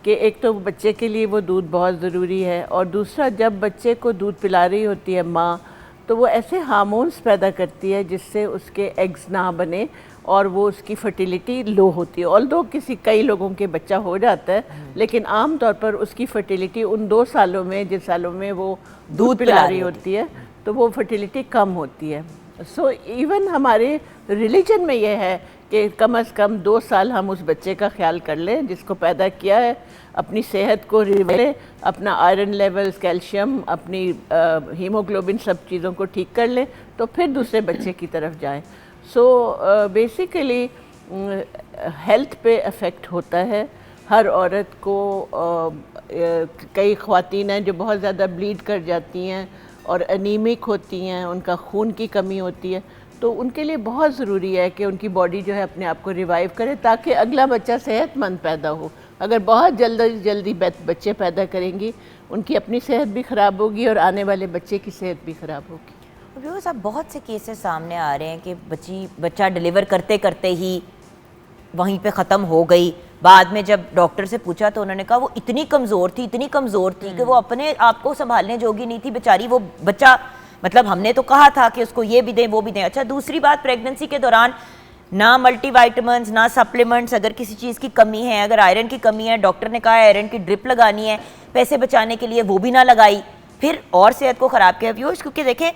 कि एक तो बच्चे के लिए वो दूध बहुत ज़रूरी है, और दूसरा जब बच्चे को दूध पिला रही होती है माँ, तो वो ऐसे हार्मोन्स पैदा करती है जिससे उसके एग्स ना बने और वो उसकी फर्टिलिटी लो होती है। ऑल्दो कई लोगों के बच्चा हो जाता है, लेकिन आम तौर पर उसकी फर्टिलिटी उन 2 सालों में, जिन सालों में वो दूध पिला रही होती है, तो वो फर्टिलिटी कम होती है। सो इवन हमारे रिलीजन में यह है कि कम से कम 2 साल हम उस बच्चे का ख्याल कर लें जिसको पैदा किया है, अपनी सेहत को रिवेले, अपना आयरन लेवल्स, कैल्शियम, अपनी हीमोग्लोबिन, सब चीज़ों को ठीक कर लें, तो फिर दूसरे बच्चे की तरफ जाएं। सो बेसिकली हेल्थ पे अफेक्ट होता है हर औरत को। कई ख़वातीन हैं जो बहुत ज़्यादा ब्लीड कर जाती हैं और एनीमिक होती हैं, उनका खून की कमी होती है, तो उनके लिए बहुत ज़रूरी है कि उनकी बॉडी जो है अपने आप को रिवाइव करे ताकि अगला बच्चा सेहतमंद पैदा हो। अगर बहुत जल्दी बच्चे पैदा करेंगी, उनकी अपनी सेहत भी ख़राब होगी और आने वाले बच्चे की सेहत भी ख़राब होगी। व्यूअर्स, अब बहुत से केसेस सामने आ रहे हैं कि बच्चा डिलीवर करते करते ही वहीं पे ख़त्म हो गई। बाद में जब डॉक्टर से पूछा तो उन्होंने कहा वो इतनी कमज़ोर थी कि वो अपने आप को संभालने जोगी नहीं थी बेचारी। वो बच्चा, मतलब हमने तो कहा था कि उसको ये भी दें वो भी दें। अच्छा, दूसरी बात, प्रेगनेंसी के दौरान ना मल्टीविटामिन्स ना सप्लीमेंट्स, अगर किसी चीज़ की कमी है, अगर आयरन की कमी है, डॉक्टर ने कहा आयरन की ड्रिप लगानी है पैसे बचाने के लिए, वो भी ना लगाई, फिर और सेहत को ख़राब किया। व्यूअर्स, क्योंकि देखें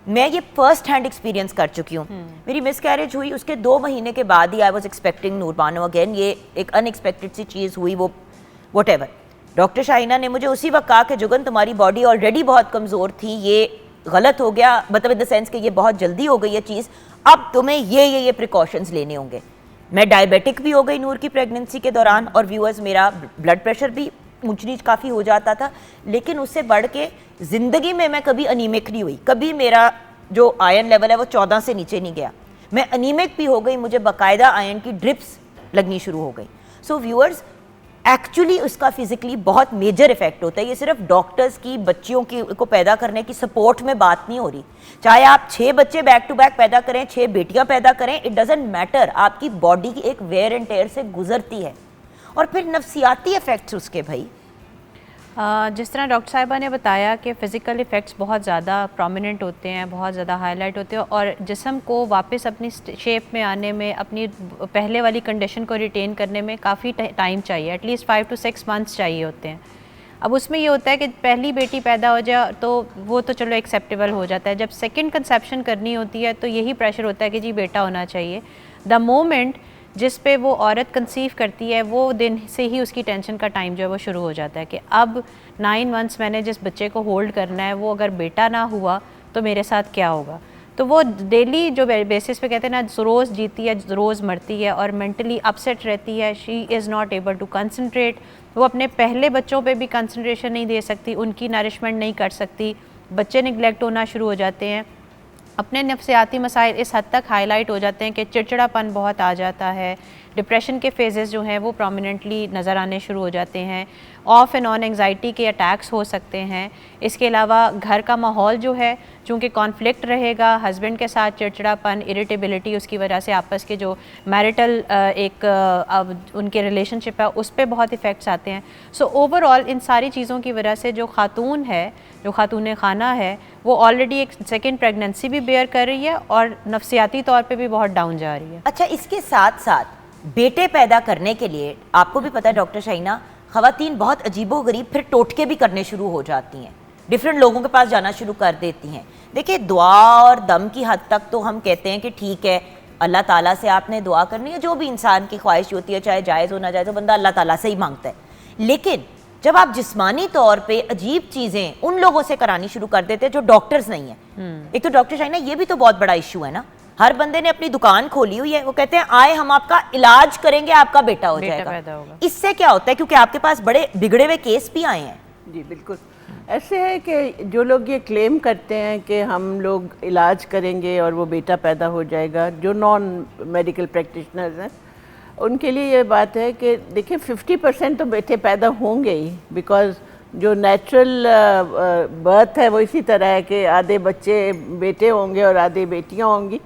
मैं ये फर्स्ट हैंड एक्सपीरियंस कर चुकी हूँ। मेरी मिसकैरेज हुई, उसके 2 महीने के बाद ही I was expecting Noorbano again. ये एक अनएक्सपेक्टेड सी चीज़ हुई, वो व्हाटएवर। डॉक्टर शाइना ने मुझे उसी वक्त कहा कि जुगन तुम्हारी बॉडी ऑलरेडी बहुत कमज़ोर थी, ये गलत हो गया, मतलब इन द सेंस कि ये बहुत जल्दी हो गई है चीज़, अब तुम्हें ये प्रिकॉशंस लेने होंगे। मैं डायबिटिक भी हो गई नूर की प्रेगनेंसी के दौरान, और व्यूअर्स मेरा ब्लड प्रेशर भी ऊंच नीच काफ़ी हो जाता था, लेकिन उससे बढ़ के ज़िंदगी में मैं कभी अनीमिक नहीं हुई। कभी मेरा जो आयरन लेवल है वो 14 से नीचे नहीं गया। मैं अनीमिक भी हो गई, मुझे बाकायदा आयरन की ड्रिप्स लगनी शुरू हो गई। सो व्यूअर्स, एक्चुअली उसका फिजिकली बहुत मेजर इफेक्ट होता है। ये सिर्फ डॉक्टर्स की बच्चियों की को पैदा करने की सपोर्ट में बात नहीं हो रही। चाहे आप 6 बच्चे बैक टू बैक पैदा करें, 6 बेटियां पैदा करें, इट डजेंट मैटर, आपकी बॉडी की एक वेयर एंड टेयर से गुजरती है। और फिर नफसियाती इफ़ेक्ट्स उसके भाई, जिस तरह डॉक्टर साहिबा ने बताया कि फ़िज़िकल इफ़ेक्ट्स बहुत ज़्यादा प्रोमिनेंट होते हैं, बहुत ज़्यादा हाईलाइट होते हैं, और जिस्म को वापस अपनी शेप में आने में, अपनी पहले वाली कंडीशन को रिटेन करने में काफ़ी टाइम चाहिए, एटलीस्ट 5 to 6 मंथ्स चाहिए होते हैं। अब उसमें ये होता है कि पहली बेटी पैदा हो जाए तो वो तो चलो एक्सेप्टेबल हो जाता है, जब सेकेंड कंसेप्शन करनी होती है तो यही प्रेशर होता है कि जी बेटा होना चाहिए। द मोमेंट जिस पे वो औरत कंसीव करती है, वो दिन से ही उसकी टेंशन का टाइम जो है वो शुरू हो जाता है कि अब 9 मंथ्स मैंने जिस बच्चे को होल्ड करना है, वो अगर बेटा ना हुआ तो मेरे साथ क्या होगा। तो वो डेली जो बेसिस पे कहते हैं ना, रोज़ जीती है रोज़ मरती है और मेंटली अपसेट रहती है। She is not able to concentrate. वो अपने पहले बच्चों पे भी कंसंट्रेशन नहीं दे सकती, उनकी नरिशमेंट नहीं कर सकती, बच्चे निगलेक्ट होना शुरू हो जाते हैं। अपने नफ्सियाती मसाइल इस हद तक हाईलाइट हो जाते हैं कि चिड़चिड़ापन बहुत आ जाता है, डिप्रेशन के फेजेस जो हैं वो प्रोमिनेंटली नज़र आने शुरू हो जाते हैं, ऑफ एंड ऑन एंग्जाइटी के अटैक्स हो सकते हैं। इसके अलावा घर का माहौल जो है, चूँकि कॉन्फ्लिक्ट रहेगा, हस्बैंड के साथ चिड़चिड़ापन, इरिटेबिलिटी, उसकी वजह से आपस के जो मैरिटल उनके रिलेशनशिप है उस पर बहुत इफ़ेक्ट्स आते हैं। सो ओवरऑल इन सारी चीज़ों की वजह से जो खातून है, जो खातून खाना है, वो ऑलरेडी एक सेकेंड प्रेगनेंसी भी बेयर कर रही है और नफ्सियाती तौर पे भी बहुत डाउन जा रही है। अच्छा, इसके साथ साथ बेटे पैदा करने के लिए आपको भी पता है डॉक्टर शाहीना, ख़वातीन बहुत अजीबोगरीब फिर टोटके भी करने शुरू हो जाती हैं, डिफरेंट लोगों के पास जाना शुरू कर देती हैं। देखिए, दुआ और दम की हद तक तो हम कहते हैं कि ठीक है, अल्लाह ताला से आपने दुआ करनी है, जो भी इंसान की ख्वाहिश होती है, चाहे जायज़ हो ना जायज़ हो, बंदा अल्लाह ताला से ही मांगता है। लेकिन जब आप जिस्मानी तौर पे अजीब चीज़ें उन लोगों से करानी शुरू कर देते हैं जो डॉक्टर्स नहीं हैं। एक तो डॉक्टर शाहीना, ये भी तो बहुत बड़ा इशू है ना, हर बंदे ने अपनी दुकान खोली हुई है, वो कहते हैं आए हम आपका इलाज करेंगे, आपका बेटा हो जाएगा। इससे क्या होता है, क्योंकि आपके पास बड़े बिगड़े हुए केस भी आए हैं। जी बिल्कुल, ऐसे है कि जो लोग ये क्लेम करते हैं कि हम लोग इलाज करेंगे और वो बेटा पैदा हो जाएगा, जो नॉन मेडिकल प्रैक्टिशनर्स हैं, उनके लिए ये बात है कि देखिए 50% तो बेटे पैदा होंगे ही, बिकॉज जो नेचुरल बर्थ है वो इसी तरह है कि आधे बच्चे बेटे होंगे और आधे बेटियां होंगी।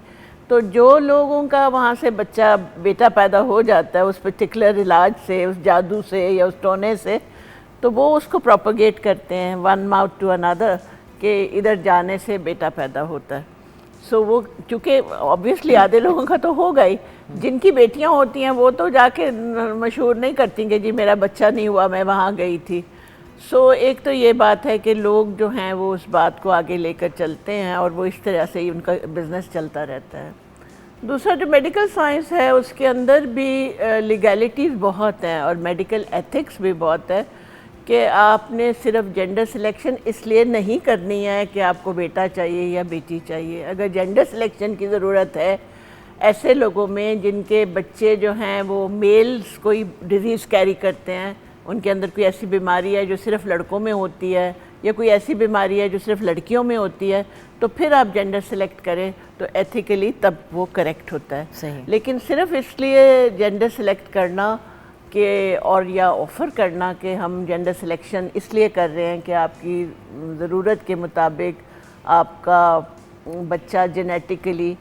तो जो लोगों का वहाँ से बच्चा बेटा पैदा हो जाता है उस पर्टिकुलर इलाज से, उस जादू से या उस टोने से, तो वो उसको प्रोपगेट करते हैं वन माउथ टू अनदर कि इधर जाने से बेटा पैदा होता है। सो वो चूँकि ऑब्वियसली आधे लोगों का तो होगा ही, जिनकी बेटियां होती हैं वो तो जाके मशहूर नहीं करती कि जी मेरा बच्चा नहीं हुआ, मैं वहाँ गई थी। सो एक तो ये बात है कि लोग जो हैं वो उस बात को आगे लेकर चलते हैं और वो इस तरह से ही उनका बिज़नेस चलता रहता है। दूसरा जो मेडिकल साइंस है उसके अंदर भी लीगैलिटीज़ बहुत हैं और मेडिकल एथिक्स भी बहुत है कि आपने सिर्फ जेंडर सिलेक्शन इसलिए नहीं करनी है कि आपको बेटा चाहिए या बेटी चाहिए। अगर जेंडर सिलेक्शन की ज़रूरत है ऐसे लोगों में जिनके बच्चे जो हैं वो मेल्स कोई डिज़ीज़ कैरी करते हैं, उनके अंदर कोई ऐसी बीमारी है जो सिर्फ लड़कों में होती है या कोई ऐसी बीमारी है जो सिर्फ लड़कियों में होती है, तो फिर आप जेंडर सेलेक्ट करें तो एथिकली तब वो करेक्ट होता है। सही। लेकिन सिर्फ इसलिए जेंडर सेलेक्ट करना कि और या ऑफ़र करना कि हम जेंडर सिलेक्शन इसलिए कर रहे हैं कि आपकी ज़रूरत के मुताबिक आपका बच्चा जेनेटिकली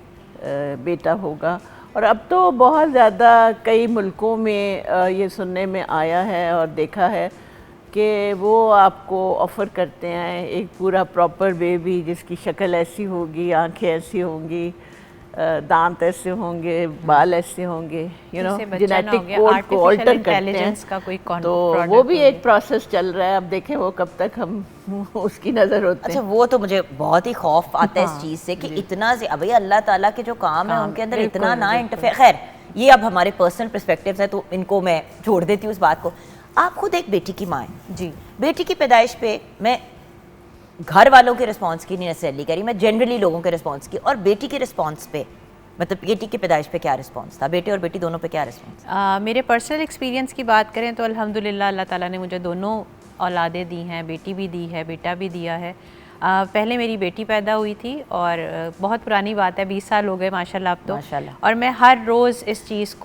बेटा होगा। और अब तो बहुत ज़्यादा कई मुल्कों में ये सुनने में आया है और देखा है कि वो आपको ऑफ़र करते हैं एक पूरा प्रॉपर बेबी जिसकी शक्ल ऐसी होगी, आंखें ऐसी होंगी, दांत ऐसे होंगे, बाल ऐसे होंगे, यू नो, जेनेटिक कोड को ऑल्टर करते हैं। तो वो भी एक प्रोसेस चल रहा है, अब देखें वो कब तक हम उसकी नज़र होते हैं। अच्छा, वो तो मुझे बहुत ही खौफ आता है इस चीज़ से कि इतना से अभी अल्लाह ताला के जो काम है उनके अंदर इतना ना इंटरफेयर। खैर, ये अब हमारे पर्सनल पर्सपेक्टिव्स है तो इनको मैं छोड़ देती हूँ इस बात को। आप खुद एक बेटी की माँ हैं जी, बेटी की पैदाइश पे मैं घर वालों के रिस्पांस की नहीं नेसेसरली करी, मैं जनरली लोगों के रिस्पांस की, और बेटी के रिस्पांस पे, मतलब बेटी की पैदाइश पे क्या रिस्पांस था, बेटे और बेटी दोनों पे क्या रिस्पांस? मेरे पर्सनल एक्सपीरियंस की बात करें तो अल्हम्दुलिल्लाह अल्लाह ताला ने मुझे दोनों औलादें दी हैं, बेटी भी दी है, बेटा भी दिया है। पहले मेरी बेटी पैदा हुई थी और बहुत पुरानी बात है, 20 साल हो गए माशाल्लाह अब तो। माशाल्लाह। और मैं हर रोज़ इस चीज़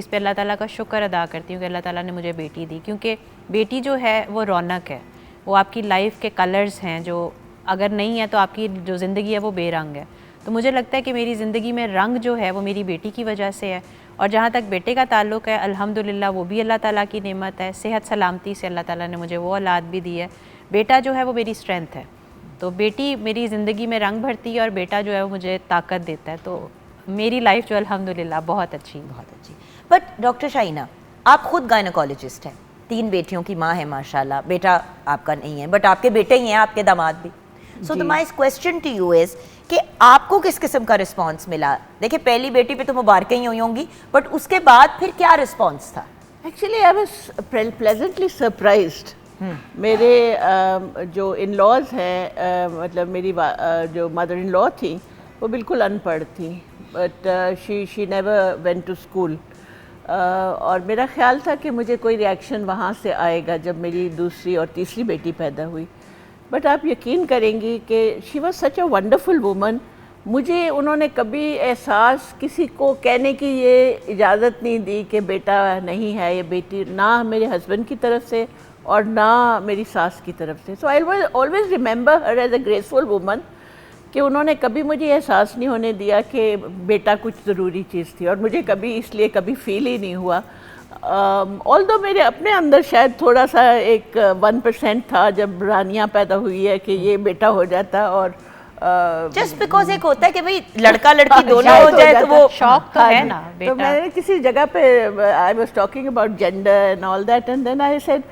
पे अल्लाह ताला का शुक्र अदा करती हूँ कि अल्लाह ताला ने मुझे बेटी दी, क्योंकि बेटी जो है वो रौनक है, वो आपकी लाइफ के कलर्स हैं, जो अगर नहीं है तो आपकी जो ज़िंदगी है वो बेरंग है। तो मुझे लगता है कि मेरी ज़िंदगी में रंग जो है वो मेरी बेटी की वजह से है। और जहाँ तक बेटे का ताल्लुक़ है, अल्हम्दुलिल्लाह वो भी अल्लाह ताला की नेमत है, सेहत सलामती से अल्लाह ताला ने मुझे वो औलाद भी दी है। बेटा जो है वो मेरी स्ट्रेंथ है, तो बेटी मेरी ज़िंदगी में रंग भरती है और बेटा जो है वो मुझे ताकत देता है। तो मेरी लाइफ जो अल्हम्दुलिल्लाह बहुत अच्छी। बट डॉक्टर शाहीना, आप खुद गायनोकोलॉजिस्ट हैं, 3 बेटियों की माँ है माशाल्लाह, बेटा आपका नहीं है बट आपके बेटे ही हैं, आपके दामाद भी। So the my question to you is कि आपको किस किस्म का रिस्पांस मिला? देखिए पहली बेटी पे तो मुबारकें ही हुई होंगी, बट उसके बाद फिर क्या रिस्पांस था? Actually I was pleasantly surprised. मेरे जो इन लॉज हैं, मतलब मेरी जो मदर इन लॉ थी वो बिल्कुल अनपढ़ थी, but she never went to school. और मेरा ख्याल था कि मुझे कोई रिएक्शन वहाँ से आएगा जब मेरी दूसरी और तीसरी बेटी पैदा हुई, बट आप यकीन करेंगी कि she was such a wonderful woman. मुझे उन्होंने कभी एहसास किसी को कहने की ये इजाज़त नहीं दी कि बेटा नहीं है या बेटी, ना मेरे हस्बैंड की तरफ से और ना मेरी सास की तरफ से। So I will always remember her as a graceful woman, कि उन्होंने कभी मुझे एहसास नहीं होने दिया कि बेटा कुछ ज़रूरी चीज़ थी, और मुझे कभी इसलिए कभी फील ही नहीं हुआ। ऑल्दो मेरे अपने अंदर शायद थोड़ा सा एक 1% था जब रानिया पैदा हुई है कि ये बेटा हो जाता, और जस्ट बिकॉज एक होता है कि भाई लड़का लड़की दोनों हो जाए तो वो शौक तो है ना तो बेटा। मैंने किसी जगह पे I was talking about gender and all that, and then I said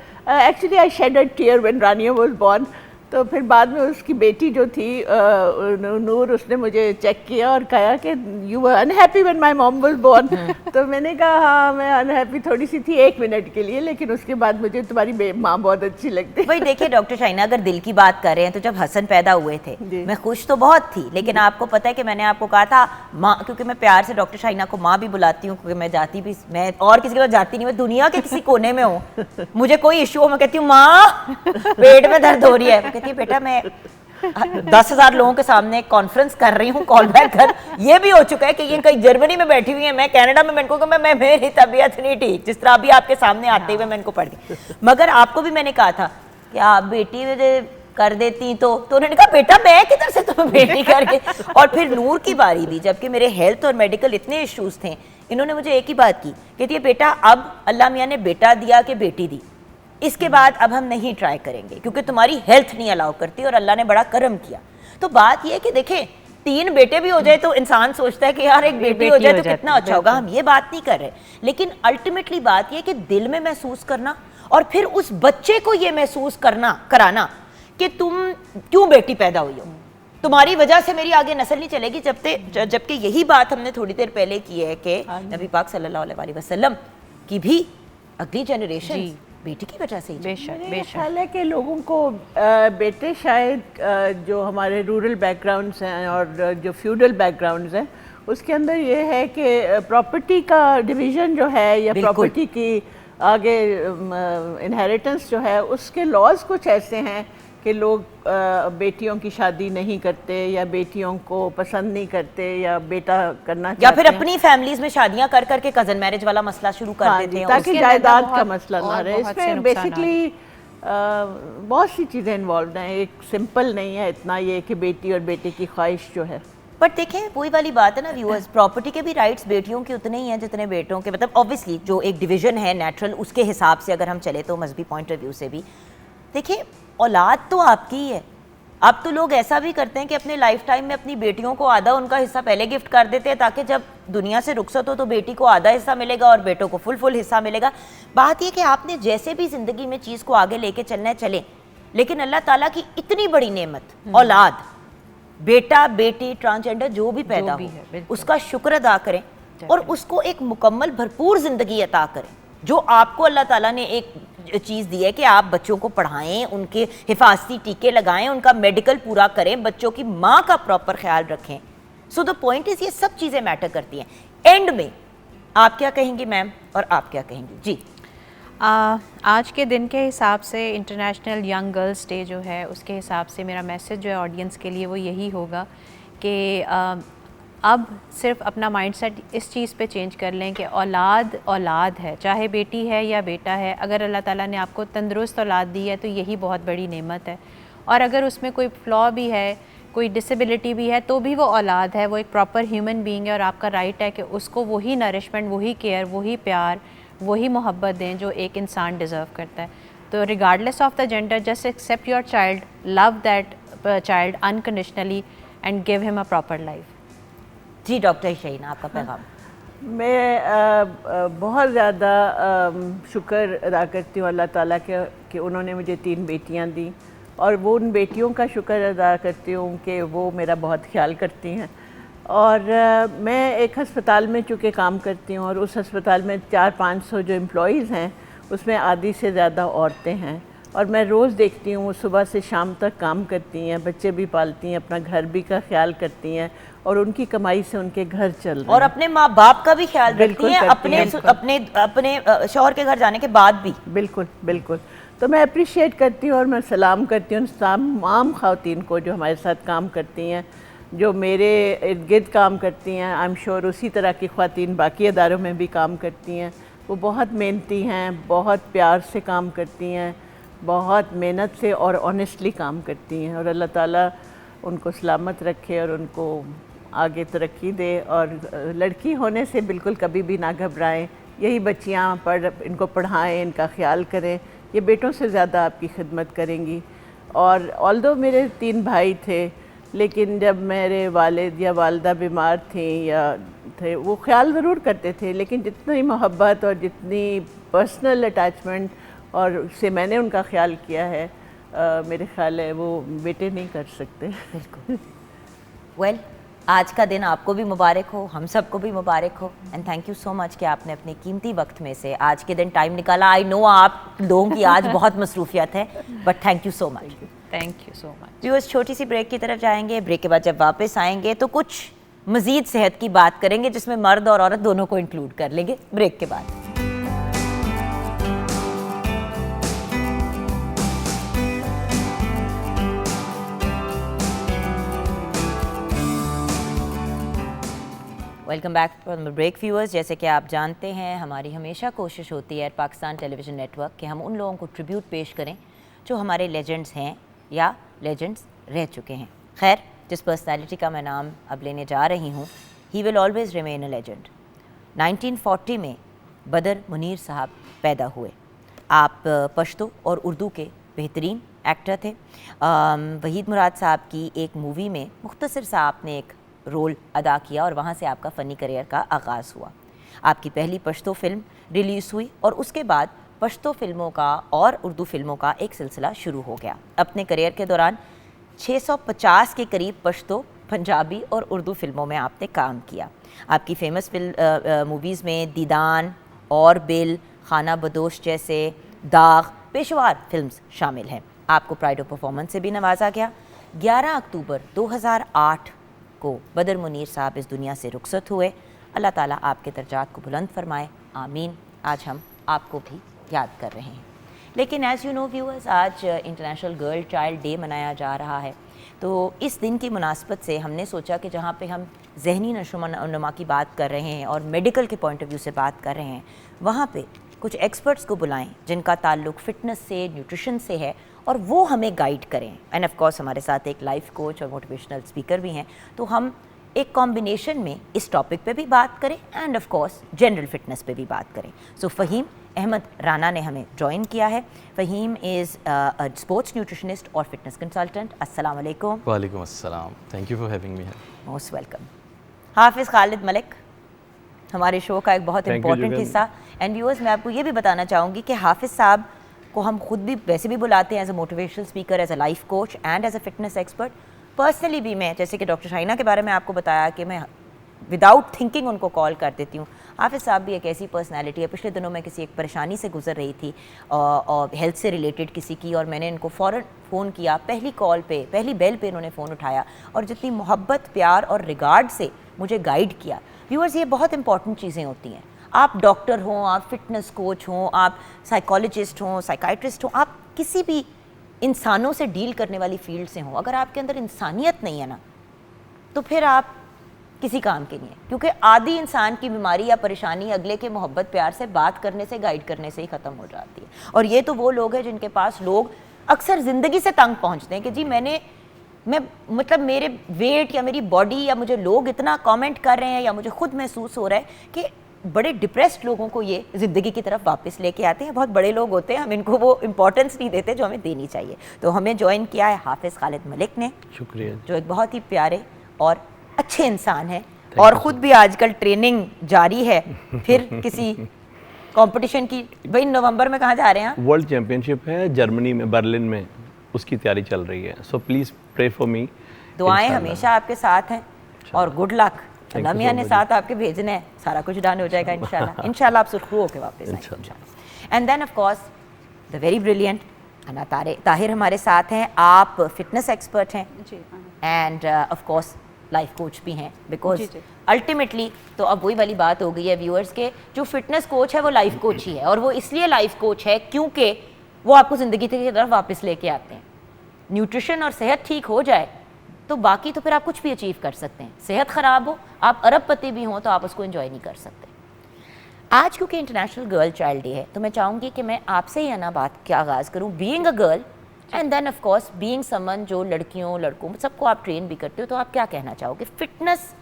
actually I shed a tear when Rania was born. तो फिर बाद में उसकी बेटी जो थी नूर, उसने मुझे चेक किया और कहा कि you were unhappy when my mom was born. तो मैंने कहा हाँ मैं अनहैप्पी थोड़ी सी थी 1 मिनट के लिए, लेकिन उसके बाद मुझे तुम्हारी माँ बहुत अच्छी लगती। भाई देखिए डॉक्टर शाइना, अगर दिल की बात कर रहे हैं तो जब हसन पैदा हुए थे मैं खुश तो बहुत थी, लेकिन आपको पता है कि मैंने आपको कहा था माँ, क्योंकि मैं प्यार से डॉक्टर शाइना को माँ भी बुलाती हूँ, क्योंकि मैं जाती भी, मैं और किसी के पास जाती नहीं, मैं दुनिया के किसी कोने में हूँ, मुझे कोई इशू हो मैं कहती हूँ माँ पेट में दर्द हो रही है, कहती है बेटा मैं 10,000 लोगों के सामने कॉन्फ्रेंस कर रही हूँ, कॉल बैक कर। ये भी हो चुका है कि ये कहीं जर्मनी में बैठी हुई है, मैं कनाडा में, मैंने को मैं मेरी तबीयत नहीं ठीक, जिस तरह अभी आपके सामने आते हुए मैं इनको पढ़ दी। मगर आपको भी मैंने कहा था कि आप बेटी में कर देती तो उन्होंने कहा बेटा मैं किधर से तुम्हें बेटी करके। और फिर नूर की बारी भी, जबकि मेरे हेल्थ और मेडिकल इतने इश्यूज थे, इन्होंने मुझे एक ही बात की, कहती है बेटा अब अल्लाह मियाँ ने बेटा दिया कि बेटी दी, इसके बाद अब हम नहीं ट्राई करेंगे क्योंकि तुम्हारी हेल्थ नहीं अलाउ करती और अल्लाह ने बड़ा करम किया। तो बात यह है कि देखें 3 बेटे भी हो जाए तो इंसान सोचता है कि यार एक बेटी हो जाए तो कितना अच्छा होगा, हम ये बात नहीं कर रहे, लेकिन अल्टीमेटली बात यह कि दिल में महसूस करना और फिर उस बच्चे को ये महसूस कराना कि तुम क्यों बेटी पैदा हुई हो, तुम्हारी वजह से मेरी आगे नस्ल नहीं चलेगी। जबकि यही बात हमने थोड़ी देर पहले की है कि नबी पाक सल्लल्लाहु अलैहि वसल्लम की भी अगली जनरेशन बेटी की वजह से ही। मेरा ख्याल है कि लोगों को बेटे शायद जो हमारे रूरल बैकग्राउंड्स हैं और जो फ्यूडल बैकग्राउंड्स हैं उसके अंदर ये है कि प्रॉपर्टी का डिवीज़न जो है या प्रॉपर्टी की आगे इनहेरिटेंस जो है उसके लॉज कुछ ऐसे हैं कि लोग बेटियों की शादी नहीं करते या बेटियों को पसंद नहीं करते या बेटा करना या फिर अपनी फैमिलीज में शादियां कर करके कजन मैरिज वाला मसला शुरू कर देते हैं ताकि जायदाद का मसला ना रहे। इसमें बेसिकली बहुत सी चीज़ें इन्वॉल्व हैं, एक सिंपल नहीं है इतना ये कि बेटी और बेटे की ख्वाहिश जो है। बट देखें वही वाली बात है ना व्यूअर्स, प्रॉपर्टी के भी राइट्स बेटियों के उतने ही हैं जितने बेटों के, मतलब ऑब्वियसली जो एक डिवीजन है नेचुरल उसके हिसाब से अगर हम चले तो मजहबी पॉइंट ऑफ व्यू से भी देखिए औलाद तो आपकी ही है। अब तो लोग ऐसा भी करते हैं कि अपने लाइफ टाइम में अपनी बेटियों को आधा उनका हिस्सा पहले गिफ्ट कर देते हैं ताकि जब दुनिया से रुखसत हो तो बेटी को आधा हिस्सा मिलेगा और बेटों को फुल हिस्सा मिलेगा। बात यह कि आपने जैसे भी ज़िंदगी में चीज़ को आगे लेके चलना है चलें, लेकिन अल्लाह ताला की इतनी बड़ी नेमत औलाद, बेटा बेटी ट्रांसजेंडर जो भी पैदा हो उसका शुक्र अदा करें और उसको एक मुकम्मल भरपूर ज़िंदगी अता करें। जो आपको अल्लाह ताला ने एक चीज़ दी है कि आप बच्चों को पढ़ाएं, उनके हिफाजती टीके लगाएं, उनका मेडिकल पूरा करें, बच्चों की माँ का प्रॉपर ख्याल रखें। सो द पॉइंट इज़ ये सब चीज़ें मैटर करती हैं। एंड में आप क्या कहेंगी मैम और आप क्या कहेंगी? जी आज के दिन के हिसाब से इंटरनेशनल यंग गर्ल्स डे जो है उसके हिसाब से मेरा मैसेज जो है ऑडियंस के लिए वो यही होगा कि अब सिर्फ अपना माइंडसेट इस चीज़ पे चेंज कर लें कि औलाद औलाद है, चाहे बेटी है या बेटा है। अगर अल्लाह ताला ने आपको तंदुरुस्त औलाद दी है तो यही बहुत बड़ी नेमत है, और अगर उसमें कोई फ्लॉ भी है, कोई डिसेबिलिटी भी है तो भी वो औलाद है, वो एक प्रॉपर ह्यूमन बीइंग है और आपका राइट है कि उसको वही नरिशमेंट, वही केयर, वही प्यार, वही मोहब्बत दें जो एक इंसान डिज़र्व करता है। तो regardless of the gender just accept your child, love that child unconditionally and give him a proper life. जी डॉक्टर शाइना आपका पैगाम? मैं बहुत ज़्यादा शुक्र अदा करती हूँ अल्लाह ताला के कि उन्होंने मुझे 3 बेटियाँ दी और वो उन बेटियों का शुक्र अदा करती हूँ कि वो मेरा बहुत ख्याल करती हैं। और मैं एक हस्पताल में चूँकि काम करती हूँ और उस हस्पताल में 400-500 जो एम्प्लॉइज़ हैं उसमें आधी से ज़्यादा औरतें हैं, और मैं रोज़ देखती हूँ वो सुबह से शाम तक काम करती हैं, बच्चे भी पालती हैं, अपना घर भी का ख्याल करती हैं, और उनकी कमाई से उनके घर चल रहे और हैं। अपने माँ बाप का भी ख्याल रखती बिल्कुल हैं, करती हैं, अपने अपने शौहर के घर जाने के बाद भी। बिल्कुल बिल्कुल। तो मैं अप्रिशिएट करती हूँ और मैं सलाम करती हूँ तमाम ख़वातीन को जो हमारे साथ काम करती हैं, जो मेरे इर्द गिर्द काम करती हैं। आई एम श्योर उसी तरह की ख़वातीन बाकी अदारों में भी काम करती हैं। वो बहुत मेहनती हैं, बहुत प्यार से काम करती हैं, बहुत मेहनत से और ऑनेस्टली काम करती हैं, और अल्लाह ताला उनको सलामत रखे और उनको आगे तरक्की दे। और लड़की होने से बिल्कुल कभी भी ना घबराएं, यही बच्चियां इनको पढ़ाएं, इनका ख्याल करें, ये बेटों से ज़्यादा आपकी खिदमत करेंगी। और ऑल्दो मेरे 3 भाई थे, लेकिन जब मेरे वालिद या वालदा बीमार थी या थे, वो ख्याल ज़रूर करते थे, लेकिन जितनी मोहब्बत और जितनी पर्सनल अटैचमेंट और उससे मैंने उनका ख्याल किया है, मेरे ख्याल है वो बेटे नहीं कर सकते। बिल्कुल। वेल, आज का दिन आपको भी मुबारक हो, हम सबको भी मुबारक हो, and thank you so much कि आपने अपने कीमती वक्त में से आज के दिन टाइम निकाला। आई नो आप लोगों की आज बहुत मसरूफियत है, but thank you so much. Thank you so much. Viewers, छोटी सी ब्रेक की तरफ जाएंगे। ब्रेक के बाद जब वापस आएंगे तो कुछ मज़ीद सेहत की बात करेंगे, जिसमें मर्द और औरत दोनों को इंक्लूड कर लेंगे ब्रेक के बाद। Welcome back from the break viewers. जैसे कि आप जानते हैं, हमारी हमेशा कोशिश होती है पाकिस्तान टेलीविज़न नेटवर्क कि हम उन लोगों को ट्रिब्यूट पेश करें जो हमारे लेजेंड्स हैं या लेजेंड्स रह चुके हैं। खैर, जिस पर्सनालिटी का मैं नाम अब लेने जा रही हूँ, he will always remain a legend. 1940 में बदर मुनीर साहब पैदा हुए। आप पश्तो और उर्दू के बेहतरीन एक्टर थे। वहीद मुराद साहब की एक मूवी में मुख्तसर सा आपने एक रोल अदा किया और वहाँ से आपका फ़नी करियर का आगाज़ हुआ। आपकी पहली पश्तो फिल्म रिलीज़ हुई और उसके बाद पश्तो फिल्मों का और उर्दू फिल्मों का एक सिलसिला शुरू हो गया। अपने करियर के दौरान 650 के करीब पश्तो, पंजाबी और उर्दू फिल्मों में आपने काम किया। आपकी फेमस मूवीज़ में दीदान और बिल, खाना बदोश जैसे दाग, पेशवार फिल्म्स शामिल हैं। आपको प्राइड ऑफ परफॉर्मेंस से भी नवाजा गया। 11 अक्टूबर 2008 को बदर मुनीर साहब इस दुनिया से रुखसत हुए। अल्लाह ताला आपके दर्जात को बुलंद फरमाए, आमीन। आज हम आपको भी याद कर रहे हैं। लेकिन एज़ यू नो व्यूअर्स, आज इंटरनेशनल गर्ल चाइल्ड डे मनाया जा रहा है। तो इस दिन की मुनासबत से हमने सोचा कि जहाँ पे हम जहनी नशोनुमा की बात कर रहे हैं और मेडिकल के पॉइंट ऑफ व्यू से बात कर रहे हैं, वहाँ पे कुछ एक्सपर्ट्स को बुलाएं जिनका ताल्लुक़ फ़िटनेस से, न्यूट्रिशन से है, और वो हमें गाइड करें। एंड ऑफ कोर्स हमारे साथ एक लाइफ कोच और मोटिवेशनल स्पीकर भी हैं। तो हम एक कॉम्बिनेशन में इस टॉपिक पे भी बात करें and of course general fitness पे भी बात करें। सो फ़हीम अहमद राना ने हमें ज्वाइन किया है। Faheem is a sports nutritionist और फिटनेस कंसल्टेंट। अस्सलाम वालेकुम। वालेकुम अस्सलाम, thank you for having me. Most welcome. Hafiz Khalid Malik, हमारे शो का एक बहुत इंपॉर्टेंट हिस्सा। एंड व्यूअर्स, मैं आपको ये भी बताना चाहूँगी कि हाफिज़ साहब को हम खुद भी वैसे भी बुलाते हैं as a motivational speaker, as a life coach and as a fitness expert. Personally भी मैं, जैसे कि डॉक्टर शाइना के बारे में आपको बताया कि मैं विदाउट थिंकिंग उनको कॉल कर देती हूँ। हाफिज़ साहब भी एक ऐसी पर्सनैलिटी है। पिछले दिनों मैं किसी एक परेशानी से गुजर रही थी और हेल्थ से रिलेटेड किसी की, और मैंने इनको फ़ौरन फ़ोन किया। पहली कॉल पे, पहली बेल पे इन्होंने फ़ोन उठाया और जितनी मोहब्बत, प्यार और रिगार्ड से मुझे गाइड किया। व्यूअर्स, ये बहुत इंपॉर्टेंट चीज़ें होती हैं। आप डॉक्टर हों, आप फिटनेस कोच हों, आप साइकोलॉजिस्ट हों, साइकाइट्रिस्ट हों, आप किसी भी इंसानों से डील करने वाली फील्ड से हों, अगर आपके अंदर इंसानियत नहीं है ना, तो फिर आप किसी काम के नहीं है। क्योंकि आधी इंसान की बीमारी या परेशानी अगले के मोहब्बत प्यार से बात करने से, गाइड करने से ही ख़त्म हो जाती है। और ये तो वो लोग हैं जिनके पास लोग अक्सर ज़िंदगी से तंग पहुँचते हैं कि जी मैं मतलब मेरे वेट या मेरी बॉडी या मुझे लोग इतना कमेंट कर रहे हैं या मुझे खुद महसूस हो रहा है कि बड़े डिप्रेस्ड लोगों को ये ज़िंदगी की तरफ वापस लेके आते हैं। बहुत बड़े लोग होते हैं, हम इनको वो इम्पोर्टेंस नहीं देते जो हमें देनी चाहिए। तो हमें ज्वाइन किया है हाफिज़ खालिद मलिक ने, शुक्रिया, जो एक बहुत ही प्यारे और अच्छे इंसान हैं और ख़ुद भी आजकल ट्रेनिंग जारी है। फिर किसी कंपटीशन की, भाई नवंबर में कहाँ जा रहे हैं? वर्ल्ड चैंपियनशिप है जर्मनी में, बर्लिन में, उसकी तैयारी चल रही है। So please pray for me. दुआएं हमेशा आपके साथ हैं और गुड लक। अल्लाह you मियां so ने much. साथ आपके भेजने हैं, सारा कुछ डन हो जाएगा इंशाल्लाह। इंशाल्लाह आप सुरखरू होके वापस आएंगे इंशाल्लाह। And then of course the very brilliant Ana Tahir हमारे साथ हैं। आप फिटनेस एक्सपर्ट हैं and of course life coach भी हैं, बिकॉज अल्टीमेटली तो अब वही वाली बात हो गई है व्यूअर्स के, जो फिटनेस कोच है वो लाइफ कोच ही है, और वो इसलिए लाइफ कोच है क्योंकि वो आपको ज़िंदगी की तरफ वापस लेके आते हैं। न्यूट्रिशन और सेहत ठीक हो जाए तो बाकी तो फिर आप कुछ भी अचीव कर सकते हैं। सेहत ख़राब हो, आप अरबपति भी हों, तो आप उसको एंजॉय नहीं कर सकते। आज क्योंकि इंटरनेशनल गर्ल चाइल्ड डे है, तो मैं चाहूँगी कि मैं आपसे ही ना बात क्या आगाज़ करूँ, being a girl and then of course being someone जो लड़कियों लड़कों सबको आप ट्रेन भी करते हो, तो आप क्या कहना चाहोगे? फिटनेस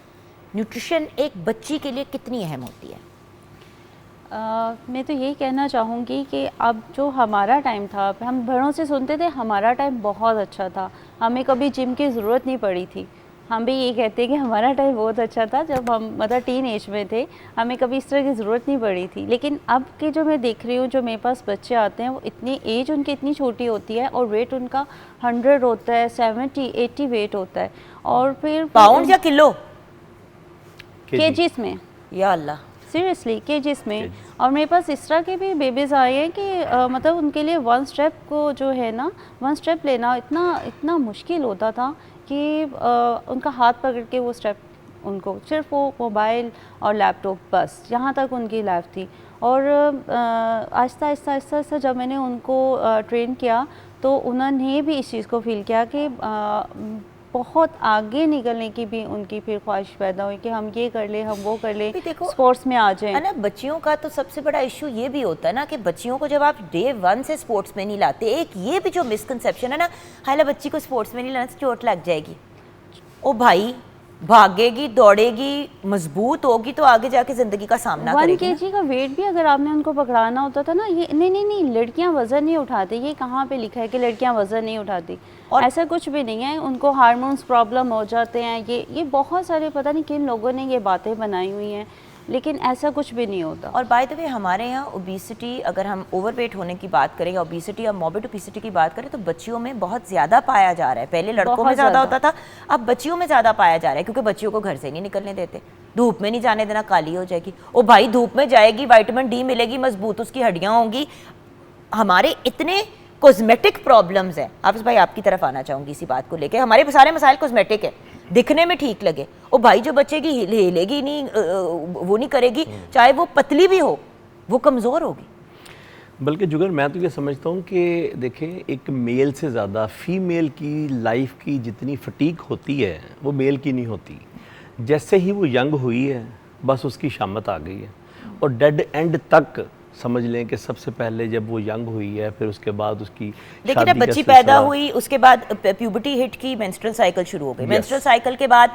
न्यूट्रिशन एक बच्ची के लिए कितनी अहम होती है? मैं तो यही कहना चाहूँगी कि अब जो हमारा टाइम था, हम बड़ों से सुनते थे हमारा टाइम बहुत अच्छा था, हमें कभी जिम की ज़रूरत नहीं पड़ी थी। हम भी ये कहते हैं कि हमारा टाइम बहुत अच्छा था जब हम मतलब टीन एज में थे, हमें कभी इस तरह की ज़रूरत नहीं पड़ी थी। लेकिन अब के जो मैं देख रही हूँ, जो मेरे पास बच्चे आते हैं, वो इतनी एज उनकी इतनी छोटी होती है और वेट उनका 100 होता है, 70-80 वेट होता है, और फिर पाउंड या किलो? केजीस में, या अल्लाह, सीरियसली केजीस में। और मेरे पास इस तरह के भी बेबीज़ आए हैं कि मतलब उनके लिए वन स्टेप को जो है ना, वन स्टेप लेना इतना मुश्किल होता था कि उनका हाथ पकड़ के वो स्टेप, उनको सिर्फ वो मोबाइल और लैपटॉप, बस यहाँ तक उनकी लाइफ थी। और आहिस्ता आहिस्ता जब मैंने उनको ट्रेन किया तो उन्होंने भी इस चीज़ को फील किया कि बहुत आगे निकलने की भी उनकी फिर ख्वाहिश पैदा हुई कि हम ये कर ले, हम वो कर ले, स्पोर्ट्स में आ जाए। है ना, बच्चियों का तो सबसे बड़ा इशू ये भी होता है ना कि बच्चियों को जब आप डे 1 से स्पोर्ट्स में नहीं लाते, एक ये भी जो मिसकंसेप्शन है ना, हालांकि बच्ची को स्पोर्ट्स में नहीं लाना से चोट लग जाएगी। ओ भाई, भागेगी, दौड़ेगी, मजबूत होगी तो आगे जाके जिंदगी का सामना करेगी। 1 kg का वेट भी अगर आपने उनको पकड़ाना होता था ना, ये नहीं लड़कियां वजन नहीं उठाती, ये कहाँ पे लिखा है कि लड़कियां वजन नहीं उठाती? और ऐसा कुछ भी नहीं है। उनको हार्मोन्स प्रॉब्लम हो जाते हैं, ये बहुत सारे पता नहीं किन लोगों ने ये बातें बनाई हुई हैं, लेकिन ऐसा कुछ भी नहीं होता। और बाय द वे हमारे यहाँ ओबेसिटी, अगर हम ओवरवेट होने की बात करें या ओबेसिटी या मॉर्बिड ओबेसिटी की बात करें, तो बच्चियों में बहुत ज़्यादा पाया जा रहा है। पहले लड़कों में ज़्यादा होता था, अब बच्चियों में ज़्यादा पाया जा रहा है, क्योंकि बच्चियों को घर से नहीं निकलने देते, धूप में नहीं जाने देना, काली हो जाएगी। ओ भाई, धूप में जाएगी, विटामिन डी मिलेगी, मजबूत उसकी हड्डियाँ होंगी। हमारे इतने कॉस्मेटिक प्रॉब्लम्स हैं। हाफिज़ भाई, आपकी तरफ आना चाहूँगी इसी बात को लेके। हमारे सारे मसाइल कॉस्मेटिक है, दिखने में ठीक लगे। ओ भाई, जो बच्चे की हिलेगी नहीं, वो नहीं करेगी, चाहे वो पतली भी हो, वो कमज़ोर होगी। बल्कि जुगर, मैं तो ये समझता हूँ कि देखें, एक मेल से ज़्यादा फीमेल की लाइफ की जितनी फटीक होती है वो मेल की नहीं होती। जैसे ही वो यंग हुई है, बस उसकी शामत आ गई है, और डेड एंड तक समझ लें कि सबसे पहले जब वो यंग हुई है, फिर उसके बाद उसकी लेकिन अब बच्ची पैदा हुई, उसके बाद प्यूबर्टी हिट की, मेंस्ट्रुअल साइकिल शुरू हो गई। मेंस्ट्रुअल साइकिल के बाद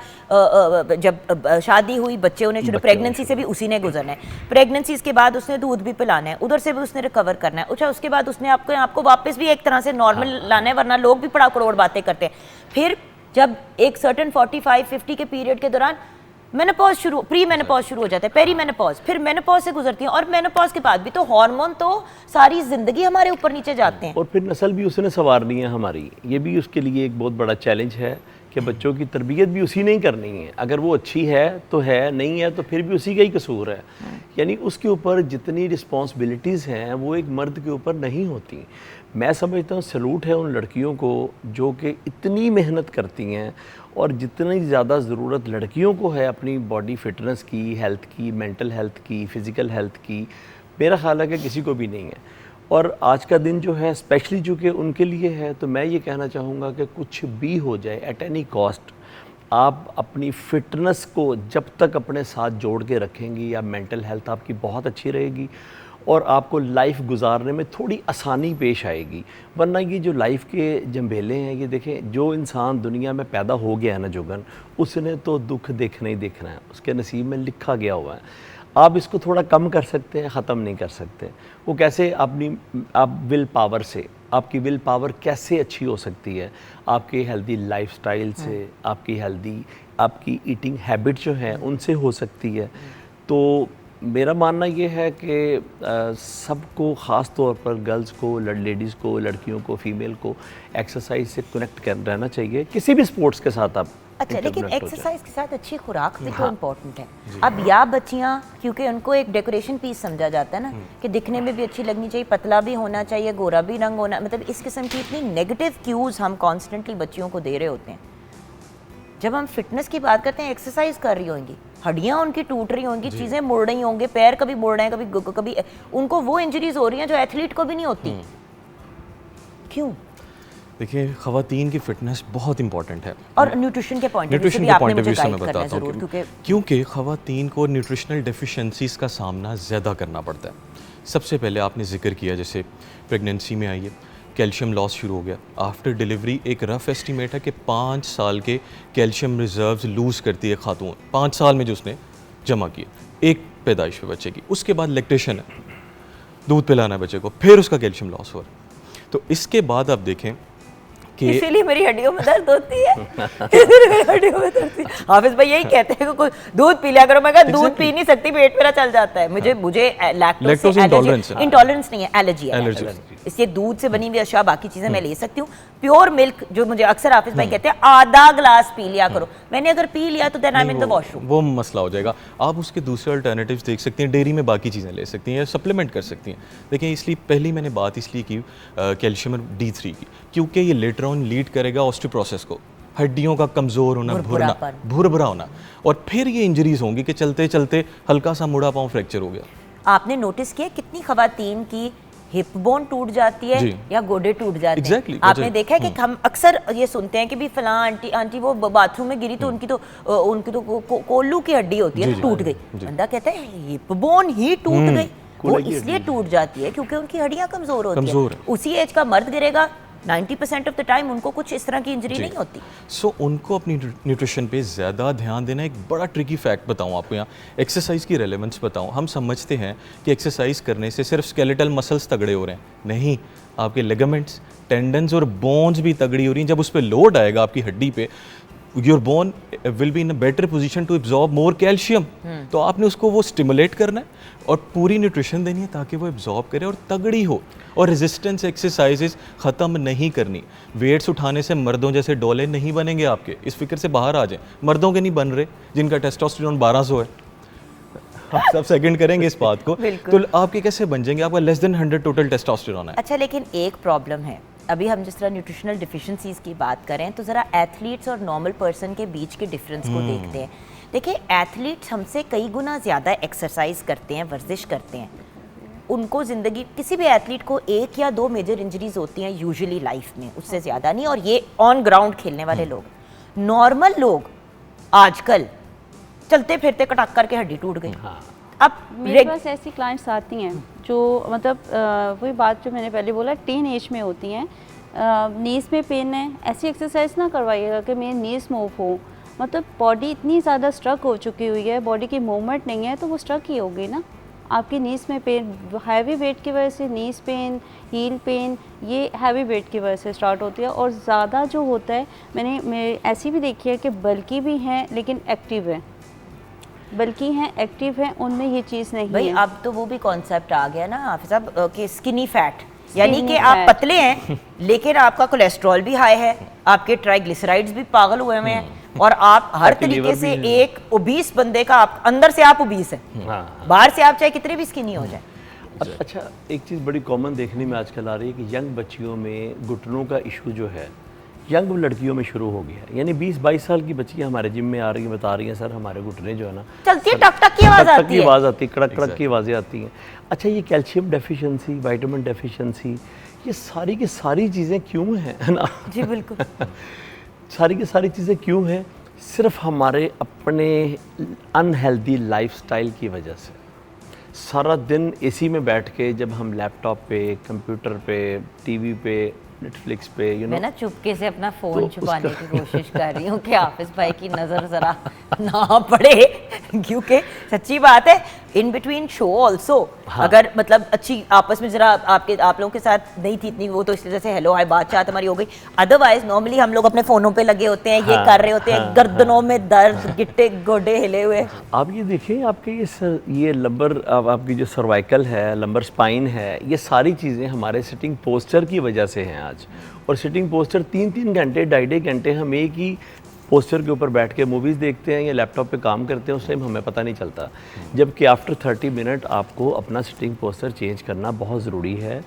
जब शादी हुई, बच्चे होने शुरू, प्रेगनेंसी से भी उसी ने गुजरना है, प्रेगनेंसी के बाद उसने दूध भी पिलाना है, उधर से भी उसने रिकवर करना है। अच्छा, उसके बाद उसने आपको वापस भी एक तरह से नॉर्मल लाना है, वरना लोग भी बड़ा करोड़ बातें करते हैं। फिर जब एक सर्टेन 45-50 के पीरियड के दौरान मेनोपॉज शुरू, प्री मेनोपॉज शुरू हो जाता है, पेरी मेनोपॉज, फिर मेनोपॉज से गुजरती हैं, और मेनोपॉज के बाद भी तो हार्मोन तो सारी जिंदगी हमारे ऊपर नीचे जाते हैं। और फिर नस्ल भी उसने संवारनी है हमारी, ये भी उसके लिए एक बहुत बड़ा चैलेंज है कि बच्चों की तरबियत भी उसी ने ही करनी है। अगर वो अच्छी है तो है, नहीं है तो फिर भी उसी का ही कसूर है। यानी उसके ऊपर जितनी रिस्पॉन्सिबिलिटीज़ हैं वो एक मर्द के ऊपर नहीं होती। मैं समझता हूँ सैल्यूट है उन लड़कियों को जो कि इतनी मेहनत करती हैं, और जितनी ज़्यादा ज़रूरत लड़कियों को है अपनी बॉडी फिटनेस की, हेल्थ की, मेंटल हेल्थ की, फ़िज़िकल हेल्थ की, मेरा ख्याल है कि किसी को भी नहीं है। और आज का दिन जो है स्पेशली चूँकि उनके लिए है, तो मैं ये कहना चाहूँगा कि कुछ भी हो जाए, एट एनी कॉस्ट, आप अपनी फ़िटनेस को जब तक अपने साथ जोड़ के रखेंगी, या मेंटल हेल्थ आपकी बहुत अच्छी रहेगी, और आपको लाइफ गुजारने में थोड़ी आसानी पेश आएगी। वरना ये जो लाइफ के जंभेले हैं, ये देखें, जो इंसान दुनिया में पैदा हो गया है ना जुगन, उसने तो दुख देखना ही देखना है, उसके नसीब में लिखा गया हुआ है। आप इसको थोड़ा कम कर सकते हैं, ख़त्म नहीं कर सकते। वो कैसे? आप विल पावर से, आपकी विल पावर कैसे अच्छी हो सकती है? आपके हेल्दी लाइफस्टाइल से, आपकी ईटिंग हैबिट जो है उनसे हो सकती है। तो मेरा मानना ये है कि सबको ख़ास तौर पर गर्ल्स को, लेडीज़ को, लड़कियों को, फीमेल को एक्सरसाइज से कनेक्ट कर रहना चाहिए किसी भी स्पोर्ट्स के साथ आप। अच्छा, लेकिन एक्सरसाइज के साथ अच्छी खुराक भी तो इम्पोर्टेंट है। अब या बच्चियां, क्योंकि उनको एक डेकोरेशन पीस समझा जाता है ना कि दिखने में भी अच्छी लगनी चाहिए, पतला भी होना चाहिए, गोरा भी रंग होना, मतलब इस किस्म की इतनी नेगेटिव क्यूज़ हम कॉन्स्टेंटली बच्चियों को दे रहे होते हैं। जब हम फिटनेस की बात करते हैं, एक्सरसाइज कर रही होंगी, हड्डियां उनकी टूट रही होंगी, चीज़ें मुड़ रही होंगे, पैर कभी मुड़ रहे हैं, कभी उनको वो इंजरीज हो रही हैं जो एथलीट को भी नहीं होती। क्यों? देखिए, ख़वातीन की फ़िटनेस बहुत इंपॉर्टेंट है और न्यूट्रिशन के पॉइंट ऑफ व्यू से भी आपने मुझे गाइड करना है ज़रूर, क्योंकि ख़वातीन को न्यूट्रिशनल डेफिशिएंसीज़ का सामना ज़्यादा करना पड़ता है। सबसे पहले आपने जिक्र किया, जैसे प्रेगनेंसी में आई है, कैल्शियम लॉस शुरू हो गया। आफ्टर डिलीवरी एक रफ एस्टीमेट है कि 5 साल के कैल्शियम रिजर्व्स लूज़ करती है खातून, 5 साल में जो उसने जमा किए एक पैदाइश पे बच्चे की। उसके बाद लैक्टेशन है, दूध पिलाना है बच्चे को, फिर उसका कैल्शियम लॉस हो रहा है। तो इसके बाद आप देखें कि इसीलिए मेरी हड्डियों में दर्द होती है। मेरी हड्डियों में दर्द होती है। हाफिज भाई यही कहते हैं कि कोई दूध पी लिया करो। मैं कहा दूध पी नहीं सकती, पेट मेरा चल जाता है। मुझे लैक्टोज इंटॉलरेंस नहीं है, एलर्जी है। इसलिए दूध से बनी हुई अशिया, बाकी चीजें मैं ले सकती हूँ। प्योर मिल्क जो मुझे अक्सर हाफिज भाई कहते हैं आधा ग्लास पी लिया करो, मैंने अगर पी लिया तो then I am in the washroom, वो मसला हो जाएगा। आप उसके दूसरे अल्टरनेटिव्स देख सकती हैं, डेयरी में बाकी चीज़ें ले सकती हैं या सप्लीमेंट कर सकती हैं। देखिए, इसलिए पहली मैंने बात इसलिए की कैल्शियम और D3 की, क्योंकि ये लेटर ऑन लीड करेगा ऑस्टियोप्रोसिस को, हड्डियों का कमज़ोर होना, भुरभुरा होना, और फिर ये इंजरीज होंगी कि चलते चलते हल्का सा मुड़ा पाँव फ्रैक्चर हो गया। आपने नोटिस किया कितनी खवातीन की हिप बोन टूट जाती है या गोडे टूट जाते हैं? आपने देखा है कि हम अक्सर ये सुनते हैं कि भी फलां आंटी वो बाथरूम में गिरी तो उनकी तो कोल्लू की हड्डी होती है, टूट गई। बंदा कहता है हिप बोन ही टूट गई। वो इसलिए टूट जाती है क्योंकि उनकी हड्डियां कमजोर होती है। उसी एज का मर्द गिरेगा, 90% ऑफ द टाइम उनको कुछ इस तरह की इंजरी नहीं होती। सो उनको अपनी न्यूट्रिशन पे ज़्यादा ध्यान देना। एक बड़ा ट्रिकी फैक्ट बताऊं आपको, यहाँ एक्सरसाइज की रेलेवेंस बताऊं। हम समझते हैं कि एक्सरसाइज करने से सिर्फ स्केलेटल मसल्स तगड़े हो रहे हैं, नहीं, आपके लिगामेंट्स, टेंडन्स और बोन्स भी तगड़ी हो रही हैं। जब उस पर लोड आएगा आपकी हड्डी पे, your bone will be in a better position to absorb more calcium. तो आपने उसको वो स्टिमुलेट करना है और पूरी न्यूट्रिशन देनी है ताकि वो एब्जॉर्ब करे और तगड़ी हो। और रेजिस्टेंस एक्सरसाइजेस ख़त्म नहीं करनी। वेट्स उठाने से मर्दों जैसे डोले नहीं बनेंगे आपके, इस फिक्र से बाहर आ जाएं। मर्दों के नहीं बन रहे जिनका टेस्टोस्टेरोन 1200 है। आप सब सेकंड करेंगे इस बात को, तो आपके कैसे बन जाएंगे? आपका लेस देन 100 टोटल टेस्टोस्टेरोन है। अच्छा, लेकिन एक प्रॉब्लम है, अभी हम जिस तरह न्यूट्रिशनल डिफिशिएंसीज की बात करें तो ज़रा एथलीट्स और नॉर्मल पर्सन के बीच के डिफरेंस को देखते हैं। देखिए, एथलीट्स हमसे कई गुना ज़्यादा एक्सरसाइज करते हैं, वर्जिश करते हैं। उनको ज़िंदगी, किसी भी एथलीट को 1 या 2 मेजर इंजरीज होती हैं यूजुअली लाइफ में, उससे ज़्यादा नहीं। और ये ऑन ग्राउंड खेलने वाले लोग। नॉर्मल लोग आजकल चलते फिरते कटक करके हड्डी टूट गई। अब मेरे पास ऐसी क्लाइंट्स आती हैं जो मतलब वही बात जो मैंने पहले बोला, टीन एज में होती हैं, नीज़ में पेन है, ऐसी एक्सरसाइज ना करवाइएगा कि मेरी नीज़ मूव हो। मतलब बॉडी इतनी ज़्यादा स्ट्रक हो चुकी हुई है, बॉडी की मूवमेंट नहीं है, तो वो स्ट्रक ही होगी ना। आपकी नीज़ में पेन, हैवी वेट की वजह से नीज़ पेन, हील पेन, ये हैवी वेट की वजह से स्टार्ट होती है। और ज़्यादा जो होता है, मैंने ऐसी भी देखी है कि बल्कि भी हैं लेकिन एक्टिव है, बल्कि हैं एक्टिव हैं, उनमें ये चीज़ नहीं भाई है। अब तो वो भी कॉन्सेप्ट आ गया ना हाफिज साहब कि स्किनी फैट, यानी कि आप पतले हैं लेकिन आपका कोलेस्ट्रॉल भी हाई है, आपके ट्राइग्लिसराइड्स भी पागल हुए हुए हैं, और आप हर तरीके से एक ओबीस बंदे का, आप अंदर से आप ओबीस हैं, बाहर से आप चाहे कितने भी स्किनी हो जाए। अच्छा, एक चीज़ बड़ी कॉमन देखने में आजकल आ रही है कि यंग बच्चियों में घुटनों का इशू जो है यंग लड़कियों में शुरू हो गया है। यानी 20-22 साल की बच्चियां हमारे जिम में आ रही हैं, बता रही हैं सर हमारे घुटने जो है ना चलती है, टक टक की आवाज़ आती है, कड़क कड़क की आवाज़ें आती हैं। अच्छा, ये कैल्शियम डेफिशिएंसी, विटामिन डेफिशिएंसी, ये सारी की सारी चीज़ें क्यों हैं, है ना? जी बिल्कुल। सारी की सारी चीज़ें क्यों हैं? सिर्फ हमारे अपने अनहेल्दी लाइफस्टाइल की वजह से। सारा दिन एसी में बैठ के जब हम लैपटॉप पे, कंप्यूटर पे, टीवी पे, नेटफ्लिक्स पे, मैं ना चुपके से अपना फ़ोन छुपाने की कोशिश कर रही हूँ कि हाफिज भाई की नज़र ज़रा ना पड़े, क्योंकि सच्ची बात है इन बिटवीन शो ऑल्सो अगर मतलब अच्छी आपस में जरा आप लोगों के साथ नहीं थी इतनी वो, तो इस वजह से हेलो हाय बातचीत हमारी हो गई। अदरवाइज नॉर्मली हम लोग अपने फोनों पे लगे होते हैं, ये कर रहे होते हैं, गर्दनों में दर्द, गिट्टे गोडे हिले हुए। आप ये देखें, आपके ये लंबर, आपकी जो सर्वाइकल है, लंबर स्पाइन है, ये सारी चीज़ें हमारे सिटिंग पोस्चर की वजह से हैं आज। और सिटिंग पोस्चर 3-3 घंटे 2.5 घंटे हम एक ही पोस्चर के ऊपर बैठ के मूवीज़ देखते हैं या लैपटॉप पे काम करते हैं, उस टाइम हमें पता नहीं चलता। जबकि आफ्टर 30 मिनट आपको अपना सिटिंग पोस्चर चेंज करना बहुत ज़रूरी है।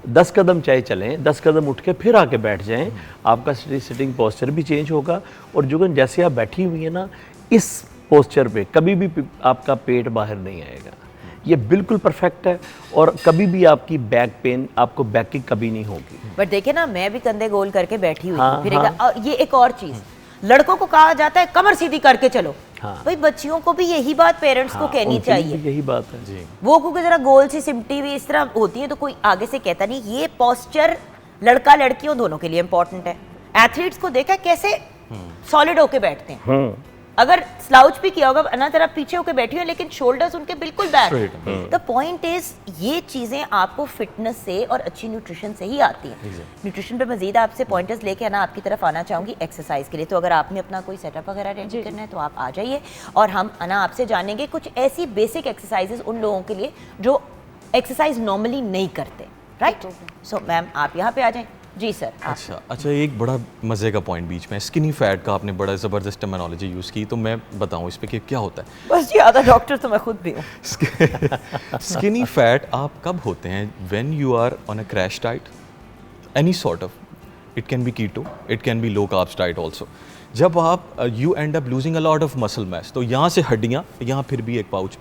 10 कदम चाहे चलें, 10 कदम उठ के फिर आके बैठ जाएं, आपका सिटिंग पोस्चर भी चेंज होगा। और जो जैसे आप बैठी हुई हैं ना, इस पोस्चर पे कभी भी आपका पेट बाहर नहीं आएगा, ये बिल्कुल परफेक्ट है। और कभी भी आपकी बैक पेन, आपको बैक की कभी नहीं होगी। बट देखिए ना, मैं भी कंधे गोल करके बैठी हुई हाँ, थी। फिर ये एक और चीज़, लड़कों को कहा जाता है कमर सीधी करके चलो, हाँ। भाई बच्चियों को भी यही बात पेरेंट्स को कहनी उनके लिए चाहिए। भी यही बात है जी। वो क्योंकि जरा गोल सी सिमटी हुई इस तरह होती है तो कोई आगे से कहता नहीं। ये पोस्चर लड़का लड़कियों दोनों के लिए इंपॉर्टेंट है। एथलीट्स को देखा कैसे सॉलिड होके बैठते हैं, अगर स्लाउच भी किया होगा ना जरा पीछे होके बैठी हुई, लेकिन शोल्डर्स उनके बिल्कुल बैक। द पॉइंट इज ये चीजें आपको फिटनेस से और अच्छी न्यूट्रिशन से ही आती हैं। न्यूट्रिशन पे मजीद आपसे पॉइंटर्स लेके ना आपकी तरफ आना चाहूंगी एक्सरसाइज के लिए। तो अगर आपने अपना कोई सेटअप वगैरह रेडी करना है तो आप आ जाइए, और हम अना आपसे जानेंगे कुछ ऐसी बेसिक एक्सरसाइजेस उन लोगों के लिए जो एक्सरसाइज नॉर्मली नहीं करते। राइट, सो मैम आप यहाँ पे आ जाएं। जी सर। अच्छा, एक बड़ा मज़े का पॉइंट बीच में, स्किनी फैट का आपने बड़ा ज़बरदस्त टर्मिनोलॉजी यूज़ की, तो मैं बताऊं इस पे कि क्या होता है। बस जी आधा डॉक्टर तो मैं खुद भी हूँ। स्किनी फैट आप कब होते हैं? When you are on a crash diet, any sort of, it can be keto, it can be low carbs diet also. जब आप you end up losing a lot of muscle mass, तो यहाँ से हड्डियाँ, यहाँ फिर भी एक पाउच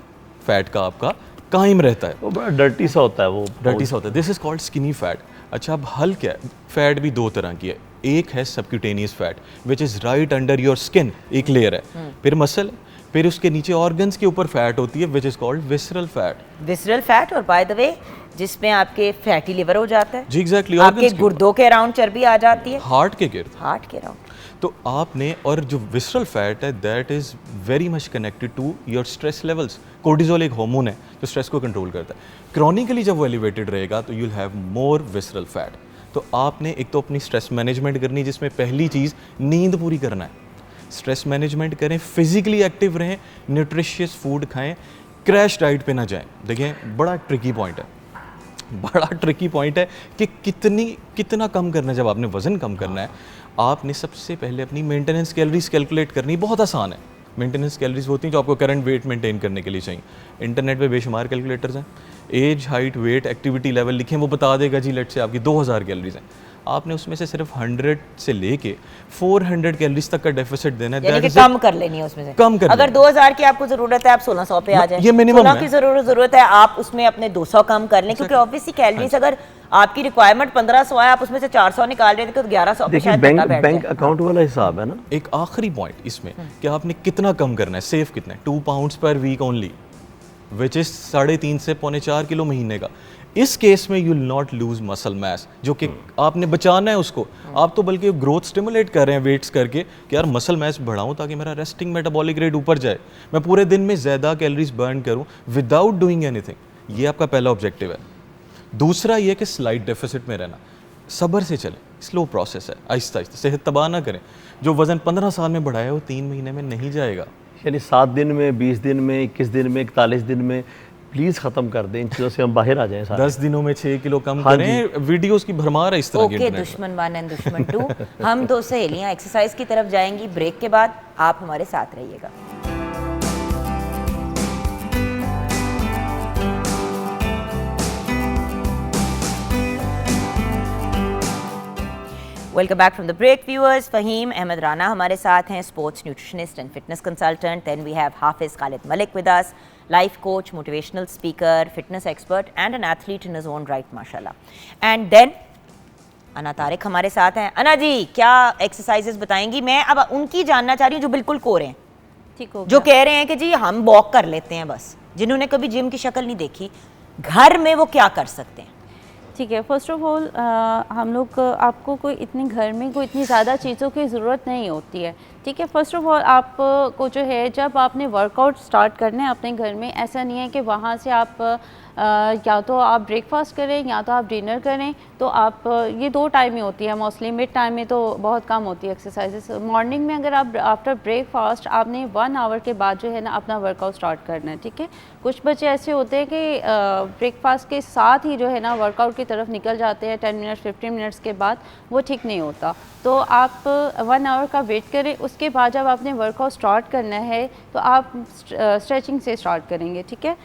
फैट का आपका कायम रहता है। वो बड़ा डर्टी सा होता है, वो डर्टी सा होता है। This is called skinny fat. अच्छा, अब हल्का है फैट भी दो तरह की है। एक है subcutaneous fat which is right under your skin, एक लेयर है, फिर मसल, फिर उसके नीचे ऑर्गन्स के ऊपर फैट होती है which is called visceral fat. Visceral fat, और बाय द वे जिसमें आपके फैटी लिवर हो जाता है। जी एग्जैक्टली, आपके गुर्दों के अराउंड चर्बी आ जाती है, हार्ट के गिर्द, हार्ट के अराउंड। तो आपने, और जो विसरल फैट है that is very much connected to your stress levels. Cortisol एक हार्मोन है जो स्ट्रेस को कंट्रोल करता है। क्रॉनिकली जब वो एलिवेटेड रहेगा तो you will have more visceral fat. तो आपने एक तो अपनी स्ट्रेस मैनेजमेंट करनी, जिसमें पहली चीज़ नींद पूरी करना है। स्ट्रेस मैनेजमेंट करें, फिजिकली एक्टिव रहें, न्यूट्रिशियस फूड खाएं, क्रैश डाइट पे ना जाएं। देखिए बड़ा ट्रिकी पॉइंट है, बड़ा ट्रिकी पॉइंट है कि कितना कम करना है। जब आपने वज़न कम करना है, आपने सबसे पहले अपनी मेंटेनेंस कैलोरीज कैलकुलेट करनी। बहुत आसान है। मेंटेनेंस कैलोरीज होती हैं जो आपको करंट वेट मेंटेन करने के लिए चाहिए। इंटरनेट पे बेशुमार कैलकुलेटर्स हैं, age, height, weight, activity level लिखें, वो बता देगा जी लेट से आपकी 2000 कैलोरीज हैं। आपने उसमें से सिर्फ 100 से लेके 400 कैलोरीज तक का डेफिसिट देना है। यानी कि कम कर लेनी है उसमें से, कम कर अगर 2000 की आपको जरूरत है आप 1600 पे आ जाएं। ये मिनिमम 16 की जरूरत है आप उसमें अपने 200 कम कर लें, क्योंकि ऑब्वियसली कैलोरीज अगर आपकी रिक्वायरमेंट 1500 है, आप उसमें से 400 निकाल रहे थे तो 1100 पे शायद बैंक अकाउंट वाला हिसाब है ना। एक आखिरी पॉइंट इसमें कि आपने कितना कम करना है, सेफ कितना है, 2 पाउंड्स पर वीक ओनली, विच इज 3.5 से 4.25 किलो महीने का। इस केस में you will not lose muscle mass, जो कि आपने बचाना है उसको। आप तो बल्कि ग्रोथ स्टिमुलेट कर रहे हैं वेट्स करके कि यार मसल मास बढ़ाऊं ताकि मेरा रेस्टिंग मेटाबॉलिक रेट ऊपर जाए, मैं पूरे दिन में ज़्यादा कैलोरीज बर्न करूं विदाउट डूइंग एनीथिंग। ये आपका पहला ऑब्जेक्टिव है। दूसरा ये कि स्लाइट डेफिसिट में रहना, सब्र से चलें, स्लो प्रोसेस है, आहिस्ता आहिस्ता, सेहत तबाह ना करें। जो वज़न 15 साल में बढ़ाया वो 3 महीने में नहीं जाएगा। यानी 7 दिन में, 20 दिन में, 21 दिन में, 41 दिन में प्लीज़ ख़त्म कर दें इन चीज़ों से, हम बाहर आ जाएं सारे। 10 दिनों में 6 किलो कम करें। वीडियोस की भरमार है इस तरह की। ओके, दुश्मन 1 एंड दुश्मन 2 हम 2 सहेलियां एक्सरसाइज की तरफ जाएंगी ब्रेक के बाद। आप हमारे साथ रहिएगा। Welcome back from the break viewers. Faheem Ahmed Rana हमारे साथ हैं, sports nutritionist and fitness consultant. Then we have Hafiz Khalid Malik with us, life coach, motivational speaker, fitness expert and an athlete in his own right माशाल्लाह। एंड देन अना तारिक हमारे साथ हैं। अना जी, क्या exercises बताएंगी? मैं अब उनकी जानना चाह रही हूँ जो बिल्कुल कोरे हैं, ठीक हो जो कह रहे हैं कि जी हम वॉक कर लेते हैं बस, जिन्होंने कभी जिम की शक्ल नहीं देखी, घर में वो क्या कर सकते हैं? ठीक ठीक है, फर्स्ट ऑफ ऑल हम लोग आपको कोई इतनी घर में कोई इतनी ज़्यादा चीज़ों की ज़रूरत नहीं होती है। ठीक है, फर्स्ट ऑफ ऑल आपको जो है जब आपने वर्कआउट स्टार्ट करना है अपने घर में, ऐसा नहीं है कि वहाँ से आप या तो आप ब्रेकफास्ट करें या तो आप डिनर करें, तो आप ये 2 टाइम ही होती है मोस्टली, मिड टाइम में तो बहुत कम होती है एक्सरसाइजेस। मॉर्निंग में अगर आप आफ्टर ब्रेकफास्ट आपने 1 आवर के बाद जो है ना अपना वर्कआउट स्टार्ट करना है। ठीक है, कुछ बच्चे ऐसे होते हैं कि ब्रेकफास्ट के साथ ही जो है ना वर्कआउट की तरफ निकल जाते हैं 10 मिनट्स 15 मिनट्स के बाद, वो ठीक नहीं होता। तो आप 1 आवर का वेट करें, उसके बाद जब आपने वर्कआउट स्टार्ट करना है तो आप स्ट्रेचिंग से स्टार्ट करेंगे। ठीक है,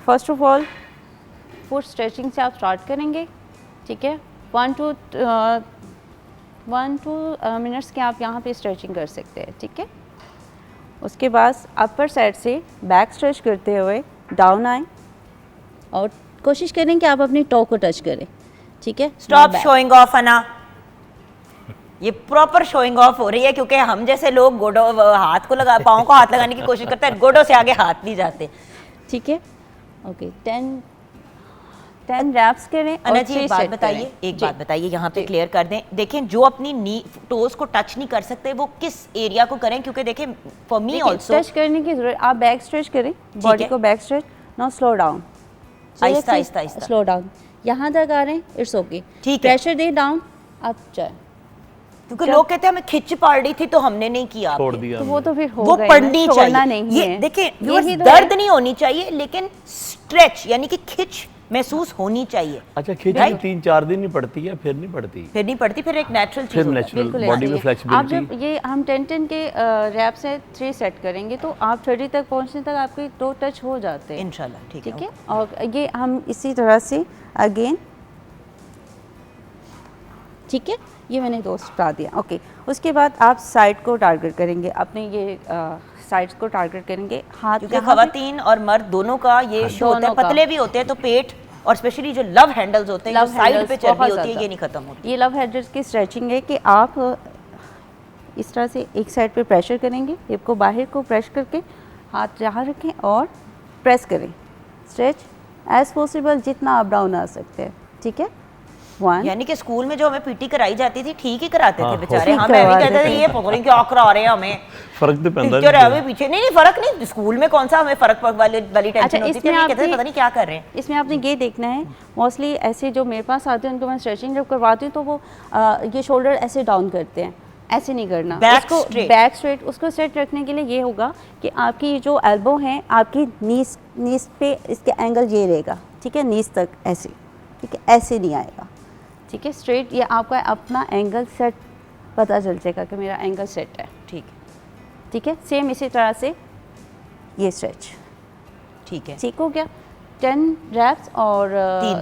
first of all foot stretching से आप स्टार्ट करेंगे। ठीक है, 1 to 2 मिनट्स के आप यहाँ पे स्ट्रेचिंग कर सकते हैं। ठीक है, उसके बाद अपर साइड से बैक स्ट्रेच करते हुए डाउन आए और कोशिश करें कि आप अपनी टो को टच करें। ठीक है, स्टॉप शोइंग ऑफ अना, ये प्रॉपर शोइंग ऑफ हो रही है क्योंकि हम जैसे लोग गोडो हाथ को लगा पाँव को हाथ लगाने की कोशिश करते हैं, गोडो से आगे हाथ नहीं जाते। ठीक है, ओके 10 रैप्स करें। अना जी एक बात बताइए, यहाँ पे क्लियर कर दें, देखें जो अपनी नी टोज को टच नहीं कर सकते वो किस एरिया को करें, क्योंकि देखें फॉर मी आल्सो टच करने की जरूरत, आप बैक स्ट्रेच करें, बॉडी को back stretch, now slow down, Aahista Aahista slow down, यहाँ तक आ रहे हैं, इट्स ओके, ठीक है, प्रेशर दे डाउन, आप जाए, क्योंकि लोग कहते हैं हमें खिंच पड़ रही थी तो हमने नहीं किया, छोड़ दिया, तो वो तो फिर हो वो गया, पढ़नी चाहिए। नहीं ये है। देखिए यही तो दर्द नहीं होनी चाहिए लेकिन स्ट्रेच यानी कि खिंच महसूस होनी चाहिए। अच्छा, खिंच 3-4 दिन ही पड़ती है, फिर नहीं पड़ती, फिर एक नेचुरल चीज फिर नेचुरल बॉडी में आप फ्लेक्सिबिलिटी। जब ये हम 10 के रैप्स है 3 सेट करेंगे तो आप 30 तक पहुंचने तक आपके टो टच हो जाते हैं इंशाल्लाह। ठीक है, और ये हम इसी तरह से अगेन, ठीक है, ये मैंने 2 बता दिया। ओके, उसके बाद आप साइड को टारगेट करेंगे, अपने ये साइड्स को टारगेट करेंगे, हाथ, क्योंकि खवातीन और मर्द दोनों का ये इशू होता है, पतले भी होते हैं तो पेट और स्पेशली जो लव हैंडल्स होते हैं, जो साइड पे चर्बी होती है, ये नहीं खत्म होती। ये लव हैंडल्स की स्ट्रेचिंग है कि आप इस तरह से एक साइड पे प्रेशर करेंगे, हिप को बाहर को प्रेस करके हाथ जहाँ रखें और प्रेस करें, स्ट्रेच एज पॉसिबल जितना अप डाउन आ सकते हैं। ठीक है, 1, यानी कि स्कूल में जो हमें पीटी कराई जाती थी ठीक ही कराते थे बेचारे, ठीक हम भी करवा कहते थे ये पता नहीं क्या करा रहे हैं हमें, फर्क तो पैदा टीचर है हमें पीछे नहीं फर्क नहीं, स्कूल में कौन सा हमें फर्क वाली टेंशन होती थी, हम कहते थे पता नहीं क्या कर रहे हैं। इसमें आपने ये देखना है, मोस्टली ऐसे जो मेरे पास आते हैं उनको मैं स्ट्रेचिंग जब करवाती हूँ तो वो ये शोल्डर ऐसे डाउन करते हैं, ऐसे नहीं करना, बैक स्ट्रेट, उसको स्ट्रेट रखने के लिए ये होगा कि आपकी जो एल्बो है आपकी नीज पे इसके एंगल ये रहेगा। ठीक है, नीज तक ऐसे, ठीक है, ऐसे नहीं आएगा। ठीक है, स्ट्रेट, ये आपका अपना एंगल सेट पता चल जाएगा कि मेरा एंगल सेट है। ठीक ठीक है, सेम इसी तरह से ये स्ट्रेच, ठीक है, ठीक हो गया। 10 रैप्स और 3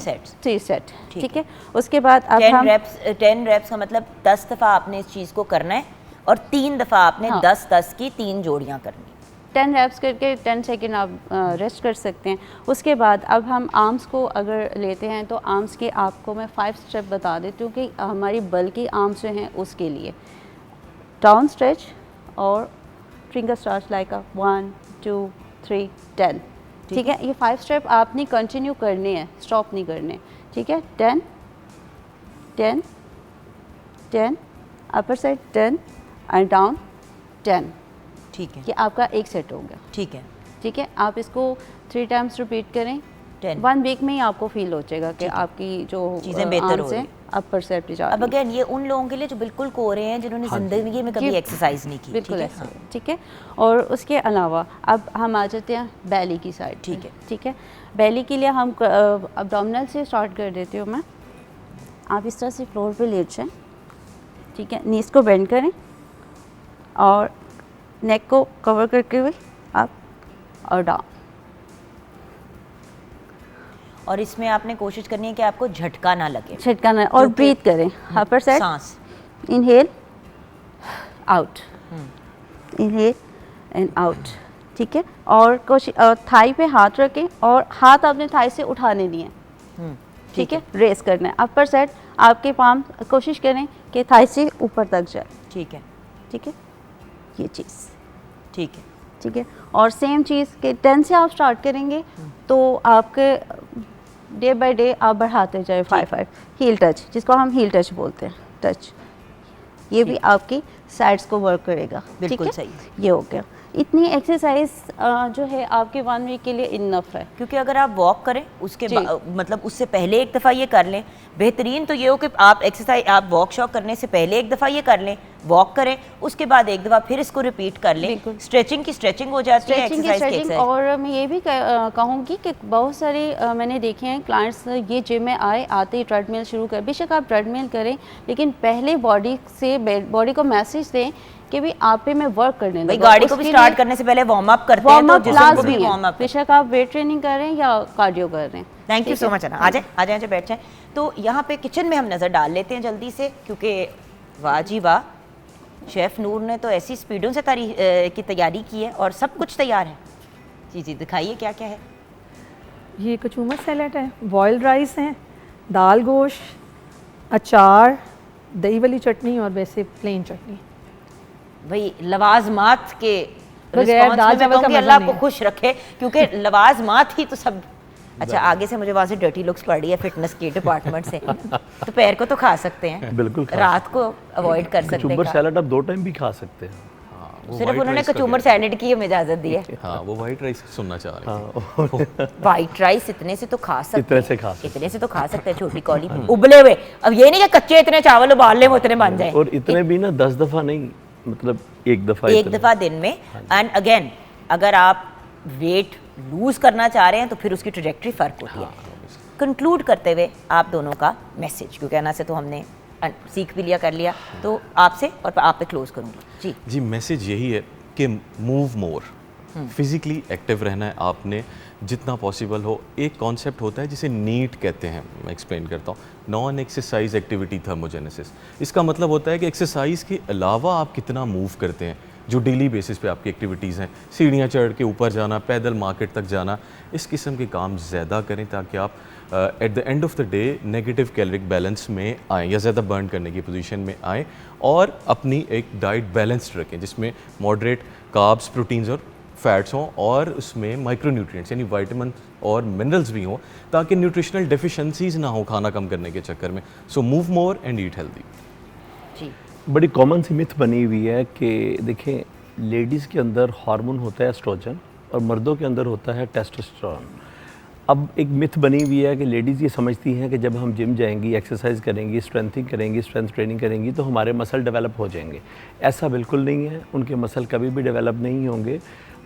सेट। ठीक है, उसके बाद अब 10 रैप्स का मतलब 10 दफ़ा आपने इस चीज़ को करना है और 3 दफ़ा आपने 10-10 की 3 जोड़ियाँ करनी। 10 रैप्स करके 10 सेकेंड आप रेस्ट कर सकते हैं। उसके बाद अब हम आर्म्स को अगर लेते हैं तो आर्म्स के आपको मैं 5 स्टेप बता देती हूँ कि हमारी बल्कि आर्म्स जो हैं उसके लिए डाउन स्ट्रेच और फिंगर स्टार्ट लाइक 1 2 3 10। ठीक है, ये 5 स्टेप आपने कंटिन्यू करने हैं, स्टॉप नहीं करने। ठीक है, 10 10 10 अपर साइड 10 एंड डाउन 10। ठीक है, ये आपका एक सेट हो गया। ठीक है, ठीक है, आप इसको 3 टाइम्स रिपीट करें, 1 वीक में ही आपको फील हो जाएगा कि आपकी जो चीज़ें बेहतर हो रही हैं, अपर सेट जा। अब अगेन ये उन लोगों के लिए जो बिल्कुल कोरे हैं जिन्होंने जिंदगी में कभी एक्सरसाइज नहीं की, बिल्कुल ऐसा। ठीक है, और उसके अलावा अब हम आ जाते हैं बैली की साइड। ठीक है, ठीक है, बैली के लिए हम अब्डोमिनल से स्टार्ट कर देती हूँ मैं। आप इस तरह से फ्लोर पे लेट जाएं। ठीक है, नीज को बेंड करें और नेक को कवर करके हुए अप और डाउन। और इसमें आपने कोशिश करनी है कि आपको झटका ना लगे, झटका ना, और ब्रीथ करें अपर साइड, सांस, inhale out, inhale and out. ठीक है, और कोशिश थाई पे हाथ रखें और हाथ आपने थाई से उठाने दिए। ठीक है, रेस करना है अपर साइड, आपके पाम कोशिश करें कि थाई से ऊपर तक जाए। ठीक है, ठीक है, ये चीज़ ठीक है, ठीक है। और सेम चीज़ के 10 से आप स्टार्ट करेंगे तो आपके डे बाय डे आप बढ़ाते जाए 5-5 हील टच, जिसको हम हील टच बोलते हैं, टच, ये भी आपकी साइड्स को वर्क करेगा। ठीक बिल्कुल है? सही। ये हो गया। इतनी एक्सरसाइज जो है आपके 1 वीक के लिए इनफ है। क्योंकि अगर आप वॉक करें उसके जी। मतलब उससे पहले एक दफ़ा ये कर लें, बेहतरीन तो ये हो कि आप एक्सरसाइज आप वॉक शॉक करने से पहले एक दफ़ा ये कर लें, वॉक करें, उसके बाद एक दफ़ा फिर इसको रिपीट कर लें। बिल्कुल। स्ट्रेचिंग की स्ट्रेचिंग हो जाती है, स्ट्रेचिंग की एक्सरसाइज की स्ट्रेचिंग। एक्सरसाइज। और मैं ये भी कहूँगी कि बहुत सारे मैंने देखे हैं क्लाइंट्स ये जिम में आते ही ट्रेडमिल शुरू कर, बेशक आप ट्रेडमिल करें लेकिन पहले बॉडी को मैसेज दें कि भी आप पे मैं वर्क करने भाई लगा। गाड़ी को भी उसके स्टार्ट लिए करने से पहले वार्म अप करते हैं, वार्म तो अप जिस्म को भी लाजमी वार्म है, अप। बेशक आप वेट ट्रेनिंग कर रहे हैं या कार्डियो कर रहे हैं। थैंक यू सो मच अना। आ जाए बैठ जाए। तो यहाँ पे किचन में हम नज़र डाल लेते हैं जल्दी से, क्योंकि वाह जी वाह, शेफ़ नूर ने तो ऐसी स्पीडों से की तैयारी की है और सब कुछ तैयार है। जी जी दिखाइए क्या क्या है। ये कचूमर सैलेड है, बॉइल्ड राइस हैं, दाल गोश्त, अचार, दही वाली चटनी और वैसे प्लेन चटनी। भाई लवाजमात के बगैर रिस्पॉन्स दाल में मैं चावल का कहूँगी मज़ा अल्लाह नहीं आपको है। खुश रखे, क्योंकि लवाजमात ही तो सब। अच्छा आगे से मुझे वहाँ से डर्टी लुक्स पड़ रही है फिटनेस के डिपार्टमेंट से। तो पैर को तो खा सकते हैं, बिल्कुल खा रात को अवॉइड कर सकते कचुम्बर हैं। सैलड आप 2 टाइम भी खा सकते हैं। वो सिर्फ white उन्होंने rice का कचूमर क्या है? सैलेड की हमें इजाज़त दी है। हाँ वो वाइट राइस सुनना चाह रहे थे। हाँ, वाइट राइस इतने से तो खा सकते इतने हैं। से खा सकते इतने से तो खा सकते हैं, छोटी कौली उबले हुए। अब ये नहीं कि कच्चे इतने चावल उबाल लें वो इतने बन जाए। और इतने भी ना 10 दफ़ा नहीं, मतलब एक दफ़ा एक इतने। दफ़ा दिन में। एंड अगेन अगर आप वेट लूज करना चाह रहे हैं तो फिर उसकी ट्रेजेक्टरी फ़र्क होती है। कंक्लूड करते हुए आप दोनों का मैसेज, क्योंकि अना से तो हमने सीख भी लिया कर लिया, तो आपसे और आप पे क्लोज करूँगी। जी जी मैसेज यही है कि मूव मोर, फिजिकली एक्टिव रहना है आपने जितना पॉसिबल हो। एक कॉन्सेप्ट होता है जिसे नीट कहते हैं, मैं एक्सप्लेन करता हूँ, नॉन एक्सरसाइज एक्टिविटी थर्मोजेनेसिस। इसका मतलब होता है कि एक्सरसाइज के अलावा आप कितना मूव करते हैं, जो डेली बेसिस पे आपकी एक्टिविटीज़ हैं, सीढ़ियाँ चढ़ के ऊपर जाना, पैदल मार्केट तक जाना, इस किस्म के काम ज़्यादा करें ताकि आप at the end of the day negative caloric balance में आएँ या ज़्यादा बर्न करने की पोजीशन में आएँ, और अपनी एक डाइट बैलेंस्ड रखें जिसमें मॉडरेट कार्ब्स, प्रोटीन्स और फैट्स हों, और उसमें माइक्रोन्यूट्रिएंट्स यानी विटामिन और मिनरल्स भी हों, ताकि न्यूट्रिशनल डेफिशिएंसीज ना हो खाना कम करने के चक्कर में। So move more and eat healthy. जी बड़ी कॉमन सी मिथ बनी हुई है कि देखें, लेडीज़ के अंदर हार्मोन होता है एस्ट्रोजन और मर्दों के अंदर होता है टेस्टोस्टेरोन। अब एक मिथ बनी हुई है कि लेडीज़ ये समझती हैं कि जब हम जिम जाएंगी, एक्सरसाइज करेंगी, स्ट्रेंथ ट्रेनिंग करेंगी तो हमारे मसल डेवलप हो जाएंगे। ऐसा बिल्कुल नहीं है, उनके मसल कभी भी डेवलप नहीं होंगे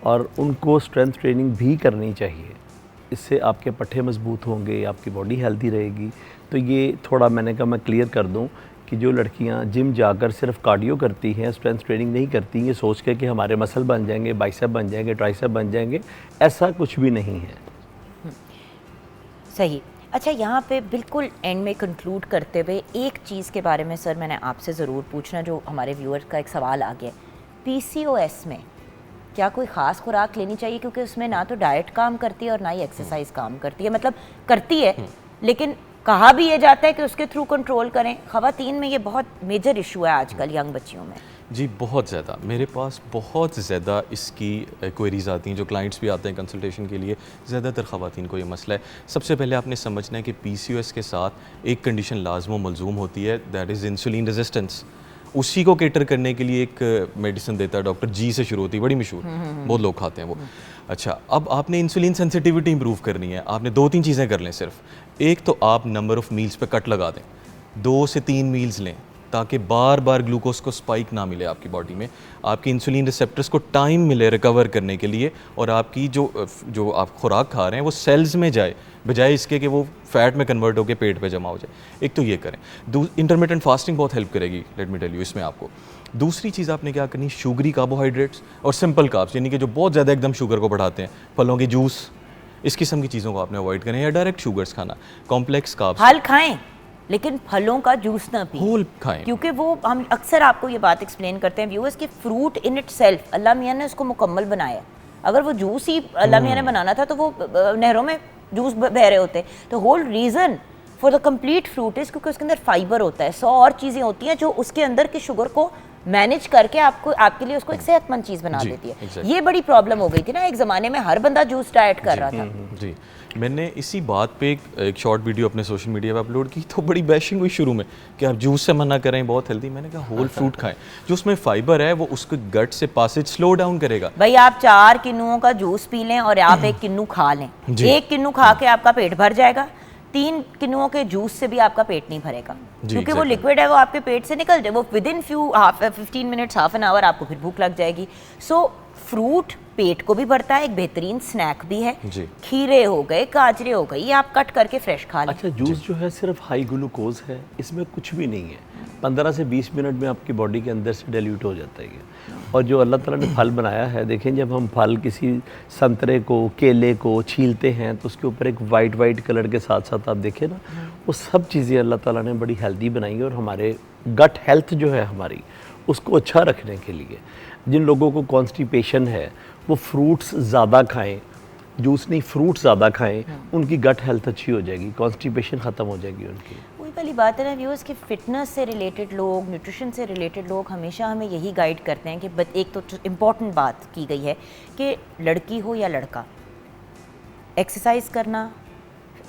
और उनको स्ट्रेंथ ट्रेनिंग भी करनी चाहिए। इससे आपके पट्टे मजबूत होंगे, आपकी बॉडी हेल्दी रहेगी। तो ये थोड़ा मैंने कहा मैं क्लियर कर दूं कि जो लड़कियां जिम जाकर सिर्फ कार्डियो करती हैं, स्ट्रेंथ ट्रेनिंग नहीं करती, ये सोच के कि हमारे मसल बन जाएंगे, बाइसेप बन जाएंगे, ट्राइसेप बन जाएंगे, ऐसा कुछ भी नहीं है। सही। अच्छा यहाँ पे बिल्कुल एंड में कंक्लूड करते हुए एक चीज़ के बारे में सर मैंने आपसे ज़रूर पूछना, जो हमारे व्यूअर्स का एक सवाल आ गया, PCOS में क्या कोई ख़ास खुराक लेनी चाहिए? क्योंकि उसमें ना तो डाइट काम करती है और ना ही एक्सरसाइज काम करती है। मतलब करती है लेकिन कहा भी ये जाता है कि उसके थ्रू कंट्रोल करें। ख़वातीन में ये बहुत मेजर इशू है आजकल यंग बच्चियों में। जी बहुत ज़्यादा, मेरे पास बहुत ज़्यादा इसकी क्वेरीज आती हैं, जो क्लाइंट्स भी आते हैं कंसल्टेशन के लिए, ज़्यादातर ख़वातीन को ये मसला है। सबसे पहले आपने समझना है कि PCOS के साथ एक कंडीशन लाजम मलजूम होती है, दैट इज़ इंसुलिन रेजिस्टेंस। उसी को केटर करने के लिए एक मेडिसिन देता है डॉक्टर जी से शुरू होती है, बड़ी मशहूर, बहुत लोग खाते हैं वो। अच्छा, अब आपने इंसुलिन सेंसिटिविटी इंप्रूव करनी है, आपने 2-3 चीज़ें कर लें सिर्फ। एक तो आप नंबर ऑफ़ मील्स पे कट लगा दें, 2 से 3 मील्स लें ताकि बार बार ग्लूकोज को स्पाइक ना मिले आपकी बॉडी में, आपकी इंसुलिन रिसेप्टर्स को टाइम मिले रिकवर करने के लिए, और आपकी जो आप खुराक खा रहे हैं वो सेल्स में जाए, बजाय इसके कि वो फैट में कन्वर्ट होकर पेट पे जमा हो जाए। एक तो ये करें। इंटरमिटेंट फास्टिंग बहुत हेल्प करेगी, लेट मी टेल यू इसमें आपको। दूसरी चीज़ आपने क्या करनी, शुगरी कार्बोहाइड्रेट्स और सिंपल कार्ब्स, यानी कि जो बहुत ज़्यादा एकदम शुगर को बढ़ाते हैं, फलों के जूस, इस किस्म की चीज़ों को आपने अवॉइड करें, या डायरेक्ट शुगर्स खाना। कॉम्प्लेक्स कार्ब्स फल खाएं लेकिन फलों का जूस ना पिए, होल खाएं, क्योंकि वो हम अक्सर आपको ये बात एक्सप्लेन करते हैं व्यूअर्स कि फ्रूट इन इट सेल्फ अल्लाह मियाँ ने उसको मुकम्मल बनाया। अगर वो जूस ही अल्लाह मियाँ ने बनाना था तो वो नहरों में जूस बह रहे होते। तो whole reason for the complete fruit is क्योंकि उसके अंदर फाइबर होता है, 100 और चीज़ें होती हैं जो उसके अंदर की शुगर को मैनेज करके आपको आपके लिए उसको एक सेहतमंद चीज़ बना जी, देती है। exactly. ये बड़ी प्रॉब्लम हो गई थी ना एक ज़माने में, हर बंदा जूस डाइट कर रहा था। जी, मैंने इसी बात पे एक शॉर्ट वीडियो अपने सोशल मीडिया पे अपलोड की, तो बड़ी बैशिंग हुई शुरू में कि आप जूस से मना करें, बहुत हेल्दी। मैंने कहा होल फ्रूट खाएं, जो उसमें फाइबर है वो उसके गट से पासेज स्लो डाउन करेगा। भाई आप 4 किन्नुओं का जूस पी लें और आप 1 किन्नू खा लें, जी। 1 किन्नू खा के आपका पेट भर जाएगा, 3 किन्नुओं के जूस से भी आपका पेट नहीं भरेगा, क्योंकि वो exactly. लिक्विड है, वो आपके पेट से निकल जाए, वो with in 15 minutes, half an hour आपको फिर भूख लग जाएगी। सो फ्रूट पेट को भी भरता है, एक बेहतरीन स्नैक भी है। जी। खीरे हो गए, गाजरे हो गई, ये आप कट करके फ्रेश खा लें। अच्छा, जूस जो है सिर्फ हाई ग्लूकोज है, इसमें कुछ भी नहीं है। 15 से 20 मिनट में आपकी बॉडी के अंदर से डाइल्यूट हो जाता है ये। और जो अल्लाह ताला ने फल बनाया है, देखें जब हम फल किसी संतरे को, केले को छीलते हैं तो उसके ऊपर एक वाइट कलर के साथ साथ आप देखें ना, वो सब चीज़ें अल्लाह ताला ने बड़ी हेल्दी बनाई है। और हमारे गट हेल्थ जो है हमारी, उसको अच्छा रखने के लिए जिन लोगों को कॉन्स्टिपेशन है वो फ्रूट्स ज़्यादा खाएं, जूस नहीं फ्रूट्स ज़्यादा खाएं, उनकी गट हेल्थ अच्छी हो जाएगी, कॉन्स्टिपेशन ख़त्म हो जाएगी उनकी। वही वाली बात है ना व्यूअर्स कि फिटनेस से रिलेटेड लोग, न्यूट्रिशन से रिलेटेड लोग हमेशा हमें यही गाइड करते हैं कि एक तो इम्पॉर्टेंट बात की गई है कि लड़की हो या लड़का, एक्सरसाइज करना,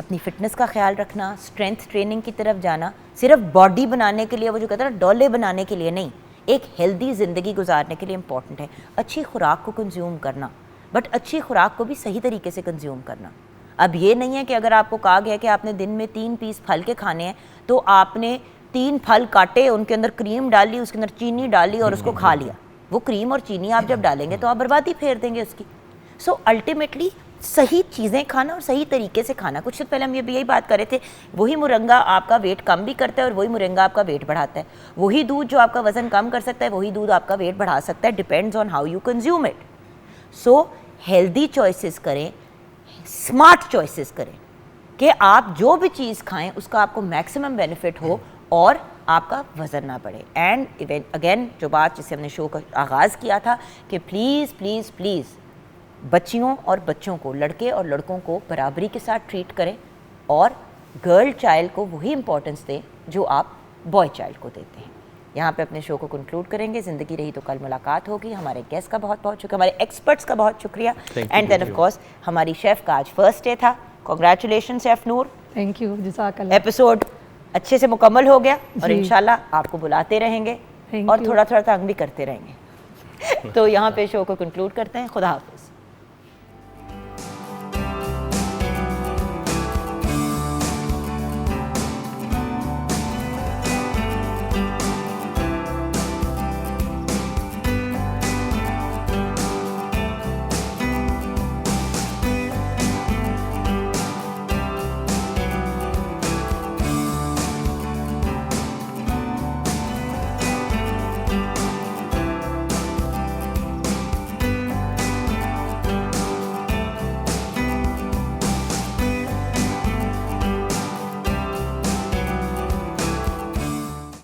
अपनी फिटनेस का ख्याल रखना, स्ट्रेंथ ट्रेनिंग की तरफ जाना, सिर्फ बॉडी बनाने के लिए, वो जो कहते हैं ना डोले बनाने के लिए नहीं, एक हेल्दी ज़िंदगी गुजारने के लिए इम्पॉर्टेंट है। अच्छी खुराक को कंज्यूम करना, बट अच्छी खुराक को भी सही तरीके से कंज्यूम करना। अब ये नहीं है कि अगर आपको कहा गया कि आपने दिन में 3 पीस फल के खाने हैं तो आपने 3 फल काटे, उनके अंदर क्रीम डाली, उसके अंदर चीनी डाली और उसको खा लिया। वो क्रीम और चीनी आप जब डालेंगे तो आप बर्बादी फेर देंगे उसकी। सो अल्टीमेटली सही चीज़ें खाना और सही तरीके से खाना। कुछ दिन पहले हम ये भी यही बात कर रहे थे, वही मुरंगा आपका वेट कम भी करता है और वही मुरंगा आपका वेट बढ़ाता है। वही दूध जो आपका वज़न कम कर सकता है, वही दूध आपका वेट बढ़ा सकता है, depends on how you consume it. So healthy choices करें, स्मार्ट चॉइसेस करें कि आप जो भी चीज़ खाएं उसका आपको मैक्सिमम बेनिफिट हो और आपका वज़न ना बढ़े। एंड इवन अगेन जो बात जिससे हमने शो का आगाज़ किया था कि प्लीज़ प्लीज़ प्लीज़ बच्चियों और बच्चों को, लड़के और लड़कों को बराबरी के साथ ट्रीट करें और गर्ल चाइल्ड को वही इम्पोर्टेंस दें जो आप बॉय चाइल्ड को देते हैं। यहाँ पे अपने शो को कंक्लूड करेंगे। ज़िंदगी रही तो कल मुलाकात होगी। हमारे गेस्ट का बहुत बहुत शुक्रिया, हमारे एक्सपर्ट्स का बहुत शुक्रिया, एंड देन ऑफ कोर्स हमारी शेफ़ का आज फर्स्ट डे था। Congratulation chef Noor, thank you, जज़ाकल्लाह। एपिसोड अच्छे से मुकम्मल हो गया और इंशाल्लाह आपको बुलाते रहेंगे और थोड़ा थोड़ा तंग भी करते रहेंगे। तो यहाँ पे शो को कंक्लूड करते हैं। खुदा हाफ़िज़।